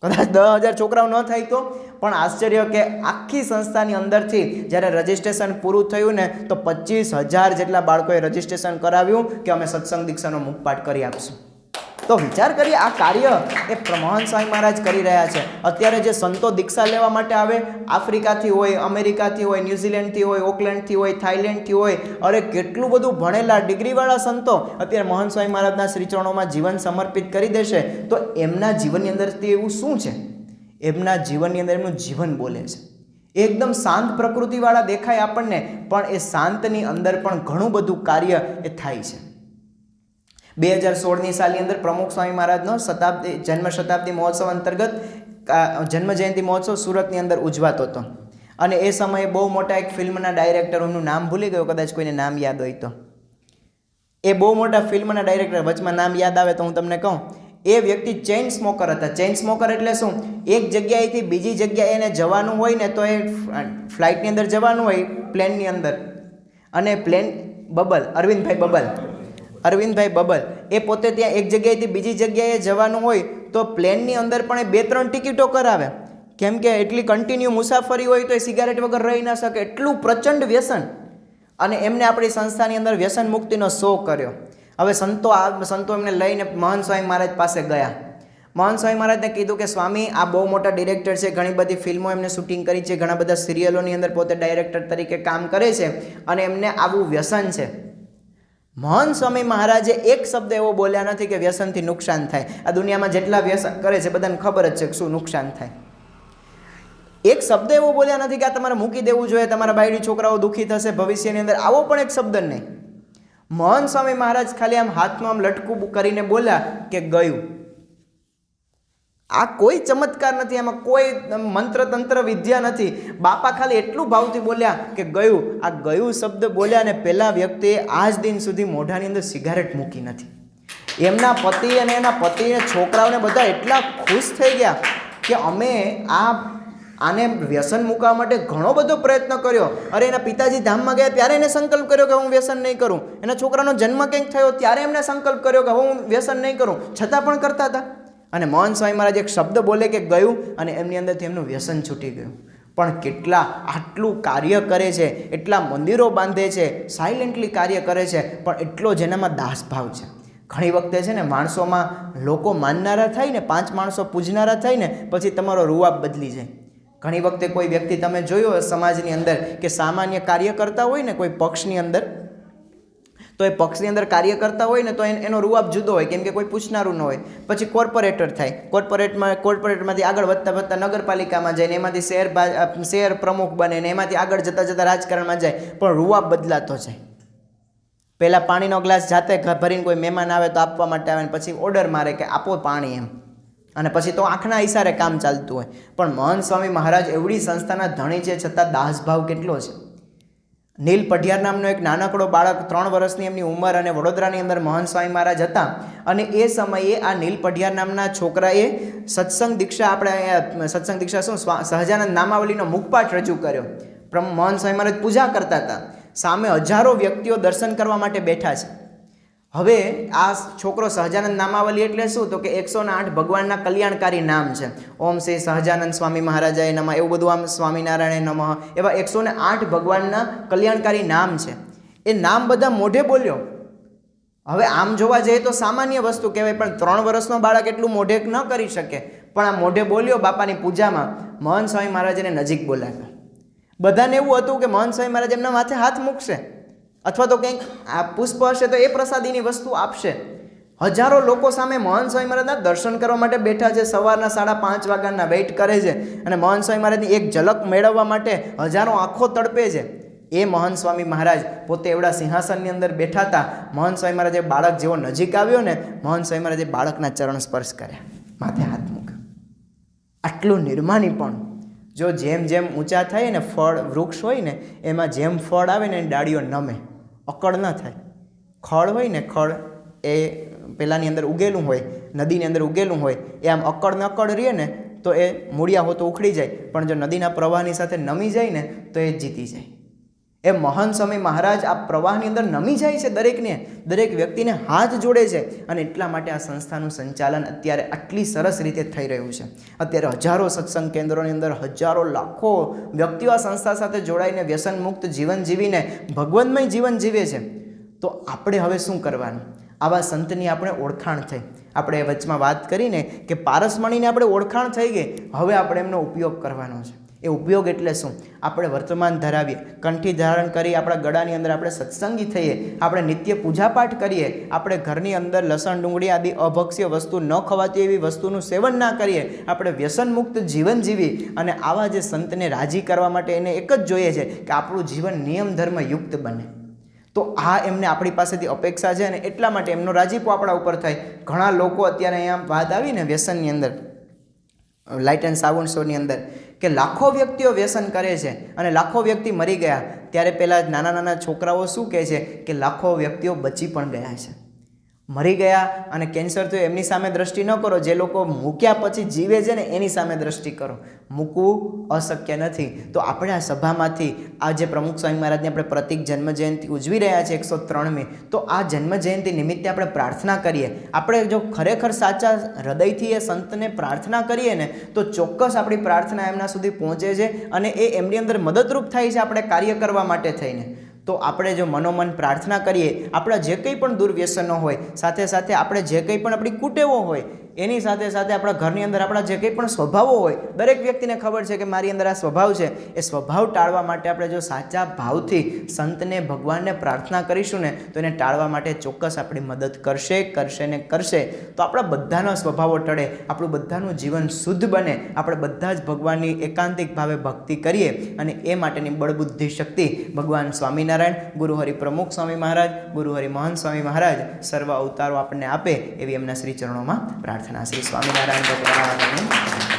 કદાચ 10,000 છોકરાઓ ન થાય તો. પણ આશ્ચર્ય કે આખી સંસ્થાની અંદરથી જ્યારે રજિસ્ટ્રેશન પૂરું થયું ને તો 25,000 જેટલા બાળકોએ રજિસ્ટ્રેશન કરાવ્યું કે અમે સત્સંગ દીક્ષાનો મુખપાઠ કરી આપશું. તો વિચાર કરીએ, આ કાર્ય એ મહંત સ્વામી મહારાજ કરી રહ્યા છે. અત્યારે જે સંતો દીક્ષા લેવા માટે આવે, આફ્રિકાથી હોય, અમેરિકાથી હોય, ન્યૂઝીલેન્ડથી હોય, ઓકલેન્ડથી હોય, થાઈલેન્ડથી હોય, અરે કેટલું બધું ભણેલા ડિગ્રીવાળા સંતો અત્યારે મહંત સ્વામી મહારાજના શ્રીચરણોમાં જીવન સમર્પિત કરી દેશે. તો એમના જીવનની અંદરથી એવું શું છે? એમના જીવનની અંદર એમનું જીવન બોલે છે. એકદમ શાંત પ્રકૃતિવાળા દેખાય આપણને, પણ એ શાંતની અંદર પણ ઘણું બધું કાર્ય એ થાય છે. 2016ની સાલની અંદર પ્રમુખ સ્વામી મહારાજનો જન્મ શતાબ્દી મહોત્સવ અંતર્ગત જન્મ જયંતિ મહોત્સવ સુરતની અંદર ઉજવાતો હતો. અને એ સમયે બહુ મોટા એક ફિલ્મના ડાયરેક્ટર, એમનું નામ ભૂલી ગયો, કદાચ કોઈને નામ યાદ હોય તો, એ બહુ મોટા ફિલ્મના ડાયરેક્ટર, વચમાં નામ યાદ આવે તો હું તમને કહું. એ વ્યક્તિ ચેઇન સ્મોકર હતા. ચેઇન સ્મોકર એટલે શું? એક જગ્યાએથી બીજી જગ્યાએ એને જવાનું હોય ને તો એ ફ્લાઇટની અંદર જવાનું હોય, પ્લેનની અંદર, અને પ્લેન અરવિંદભાઈ બબલ એ પોતે ત્યાં એક જગ્યાએથી બીજી જગ્યાએ જવાનું હોય તો પ્લેનની અંદર પણ એ 2-3 ટિકિટો કરાવે. કેમ કે એટલી કન્ટિન્યુ મુસાફરી હોય તો એ સિગારેટ વગર રહી ના શકે, એટલું પ્રચંડ વ્યસન. અને એમને આપણી સંસ્થાની અંદર વ્યસન મુક્તિનો શો કર્યો. હવે સંતો એમને લઈને મહંત સ્વામી મહારાજ પાસે ગયા. મહંત સ્વામી મહારાજને કીધું કે સ્વામી, આ બહુ મોટા ડિરેક્ટર છે, ઘણી બધી ફિલ્મો એમને શૂટિંગ કરી છે, ઘણા બધા સિરિયલોની અંદર પોતે ડાયરેક્ટર તરીકે કામ કરે છે અને એમને આવું વ્યસન છે. મહંત સ્વામી મહારાજે એક શબ્દ એવો બોલ્યા નથી કે વ્યસનથી નુકસાન થાય. આ દુનિયામાં જેટલા વ્યસન કરે છે બધાને ખબર જ છે કે શું નુકસાન થાય. એક શબ્દ એવો બોલ્યા નથી કે આ તમારે મૂકી દેવું જોઈએ, તમારા બાયડી છોકરાઓ દુઃખી થશે ભવિષ્યની અંદર, આવો પણ એક શબ્દ નહીં. મહંત સ્વામી મહારાજ ખાલી આમ હાથમાં આમ લટકું કરીને બોલ્યા કે ગયું. આ કોઈ ચમત્કાર નથી, આમાં કોઈ મંત્ર તંત્ર વિદ્યા નથી. બાપા ખાલી એટલું ભાવથી બોલ્યા કે ગયું. આ ગયું શબ્દ બોલ્યા અને પેલા વ્યક્તિએ આજ દિન સુધી મોઢાની અંદર સિગારેટ મૂકી નથી. એમના પતિ અને એના પતિને છોકરાઓને બધા એટલા ખુશ થઈ ગયા કે અમે આને વ્યસન મૂકવા માટે ઘણો બધો પ્રયત્ન કર્યો. અરે એના પિતાજી ધામમાં ગયા ત્યારે એને સંકલ્પ કર્યો કે હું વ્યસન નહીં કરું. એના છોકરાનો જન્મ કંઈક થયો ત્યારે એમને સંકલ્પ કર્યો કે હું વ્યસન નહીં કરું, છતાં પણ કરતા હતા. અને મહંત સ્વામી મહારાજ એક શબ્દ બોલે કે ગયું અને એમની અંદરથી એમનું વ્યસન છૂટી ગયું. પણ કેટલા આટલું કાર્ય કરે છે, એટલા મંદિરો બાંધે છે, સાયલેન્ટલી કાર્ય કરે છે, પણ એટલો જેનામાં દાસભાવ છે. ઘણી વખતે છે ને માણસોમાં લોકો માનનારા થાય ને, 5 માણસો પૂજનારા થાય ને પછી તમારો રૂઆબ બદલી જાય. ઘણી વખતે કોઈ વ્યક્તિ તમે જોયો હોય સમાજની અંદર કે સામાન્ય કાર્ય કરતા હોય ને કોઈ પક્ષની અંદર, તો એ પક્ષની અંદર કાર્ય કરતા હોય ને તો એનો રૂઆબ જુદો હોય, કેમ કે કોઈ પૂછનારું ન હોય. પછી કોર્પોરેટર થાય, કોર્પોરેટમાંથી આગળ વધતા નગરપાલિકામાં જાય ને એમાંથી શહેર પ્રમુખ બને ને એમાંથી આગળ જતાં રાજકારણમાં જાય, પણ રૂઆબ બદલાતો જાય. પહેલાં પાણીનો ગ્લાસ જાતે ભરીને કોઈ મહેમાન આવે તો આપવા માટે આવે ને પછી ઓર્ડર મારે કે આપો પાણી એમ, અને પછી તો આંખના ઈશારે કામ ચાલતું હોય. પણ મહંત સ્વામી મહારાજ એવડી સંસ્થાના ધણી છે છતાં દાસભાવ કેટલો છે. નીલ પઢિયાર નામનો એક નાનકડો બાળક 3 વર્ષની એમની ઉંમર અને વડોદરાની અંદર મહંત સ્વામી મહારાજ હતા અને એ સમયે આ નીલ પઢિયાર નામના છોકરાએ સત્સંગ દીક્ષા શું સહજાનંદ નામાવલીનો મુખપાઠ રજૂ કર્યો. મહંત સ્વામી મહારાજ પૂજા કરતા હતા, સામે હજારો વ્યક્તિઓ દર્શન કરવા માટે બેઠા છે. હવે આ છોકરો સહજાનંદ નામાવલી એટલે શું તો કે 108 ભગવાનના કલ્યાણકારી નામ છે. ઓમ શ્રી સહજાનંદ સ્વામી મહારાજાય નમઃ, એવું બધું આમ સ્વામિનારાયણ નમઃ, એવા 108 ભગવાનના કલ્યાણકારી નામ છે. એ નામ બધા મોઢે બોલ્યો. હવે આમ જોવા જઈએ તો સામાન્ય વસ્તુ કહેવાય, પણ 3 વર્ષનો બાળક એટલું મોઢે ન કરી શકે, પણ આ મોઢે બોલ્યો બાપાની પૂજામાં. મહંત સ્વામી મહારાજને નજીક બોલાવ્યા. બધાને એવું હતું કે મહંત સ્વામી મહારાજ એમના માથે હાથ મૂકશે અથવા તો કંઈક આ પુષ્પ હશે તો એ પ્રસાદીની વસ્તુ આપશે. હજારો લોકો સામે મહંત સ્વામી મહારાજના દર્શન કરવા માટે બેઠા છે. સવારના 5:30 વાગ્યાના વેઇટ કરે છે અને મહંત સ્વામી મહારાજની એક ઝલક મેળવવા માટે હજારો આંખો તડપે છે. એ મહંત સ્વામી મહારાજ પોતે એવડા સિંહાસનની અંદર બેઠા હતા. મહંત સ્વામી મહારાજે બાળક જેવો નજીક આવ્યો ને, મહંત સ્વામી મહારાજે બાળકના ચરણ સ્પર્શ કર્યા, માથે હાથ મૂક્યો. આટલું નિર્માની પણ જો જેમ જેમ ઊંચા થાય ને, ફળ વૃક્ષ હોય ને એમાં જેમ ફળ આવે ને એની ડાળીઓ નમે, અકળ ન થાય. ખડ હોય ને, ખડ એ પેલાની અંદર ઉગેલું હોય, નદીની અંદર ઉગેલું હોય, એ આમ અકળ ને અકળ રહે ને તો એ મૂળિયા હો તો ઉખડી જાય, પણ જો નદીના પ્રવાહની સાથે નમી જાય ને તો એ જીતી જાય. એ મહંત સ્વામી મહારાજ આ પ્રવાહની અંદર નમી જાય છે, દરેક વ્યક્તિને હાથ જોડે છે. અને એટલા માટે આ સંસ્થાનું સંચાલન અત્યારે આટલી સરસ રીતે થઈ રહ્યું છે. અત્યારે હજારો સત્સંગ કેન્દ્રોની અંદર હજારો લાખો વ્યક્તિઓ આ સંસ્થા સાથે જોડાઈને વ્યસન મુક્ત જીવન જીવીને ભગવન્મય જીવન જીવે છે. તો આપણે હવે શું કરવાનું? આવા સંતની આપણે ઓળખાણ થઈ, આપણે વચમાં વાત કરીને કે પારસમણીને આપણે ઓળખાણ થઈ ગઈ, હવે આપણે એમનો ઉપયોગ કરવાનો છે. એ ઉપયોગ એટલે શું? આપણે વર્તમાન ધરાવીએ, કંઠી ધારણ કરી આપણા ગળાની અંદર આપણે સત્સંગી થઈએ, આપણે નિત્ય પૂજાપાઠ કરીએ, આપણે ઘરની અંદર લસણ ડુંગળી આદિ અભક્ષ્ય વસ્તુ ન ખવાતી એવી વસ્તુનું સેવન ના કરીએ, આપણે વ્યસન મુક્ત જીવન જીવી અને આવા જે સંતને રાજી કરવા માટે એને એક જ જોઈએ છે કે આપણું જીવન નિયમ ધર્મ યુક્ત બને. તો આ એમને આપણી પાસેથી અપેક્ષા છે અને એટલા માટે એમનો રાજીપો આપણા ઉપર થાય. ઘણા લોકો અત્યારે અહીંયા વાત આવીને વ્યસનની અંદર, લાઇટ એન્ડ સાઉન્ડ શોની અંદર, કે લાખો વ્યક્તિઓ વ્યસન કરે છે અને લાખો વ્યક્તિ મરી ગયા. ત્યારે પહેલાં નાના છોકરાઓ શું કહે છે કે લાખો વ્યક્તિઓ બચી પણ ગયા છે, મરી ગયા અને કેન્સર થયું. એમની સામે દ્રષ્ટિ ન કરો, જે લોકો મૂક્યા પછી જીવે છે ને એની સામે દ્રષ્ટિ કરો. મૂકવું અશક્ય નથી. તો આપણે આ સભામાંથી આ જે પ્રમુખ સ્વામી મહારાજની આપણે પ્રતિક જન્મ જયંતિ ઉજવી રહ્યા છે 103મી, તો આ જન્મ જયંતિ નિમિત્તે આપણે પ્રાર્થના કરીએ. આપણે જો ખરેખર સાચા હૃદયથી એ સંતને પ્રાર્થના કરીએ ને તો ચોક્કસ આપણી પ્રાર્થના એમના સુધી પહોંચે છે અને એ એમની અંદર મદદરૂપ થાય છે આપણે કાર્ય કરવા માટે થઈને. તો આપણે જો મનોમન પ્રાર્થના કરીએ, આપણા જે કંઈ પણ દુર્વ્યસનો હોય, સાથે સાથે આપણે જે કંઈ પણ આપણી કુટેવો હોય, એની સાથે સાથે આપણા ઘરની અંદર આપણા જે કંઈ પણ સ્વભાવો હોય, દરેક વ્યક્તિને ખબર છે કે મારી અંદર આ સ્વભાવ છે, એ સ્વભાવ ટાળવા માટે આપણે જો સાચા ભાવથી સંતને, ભગવાનને પ્રાર્થના કરીશું ને તો એને ટાળવા માટે ચોક્કસ આપણી મદદ કરશે ને કરશે. તો આપણા બધાના સ્વભાવો ટળે, આપણું બધાનું જીવન શુદ્ધ બને, આપણે બધા જ ભગવાનની એકાંતિક ભાવે ભક્તિ કરીએ અને એ માટેની બળબુદ્ધિ શક્તિ ભગવાન સ્વામિનારાયણ, ગુરુહરિ પ્રમુખ સ્વામી મહારાજ, ગુરુહરિ મહંત સ્વામી મહારાજ સર્વ અવતારો આપણને આપે એવી એમના શ્રી ચરણોમાં પ્રાર્થના. શ્રી સ્વામિનારાયણ ભગવાન.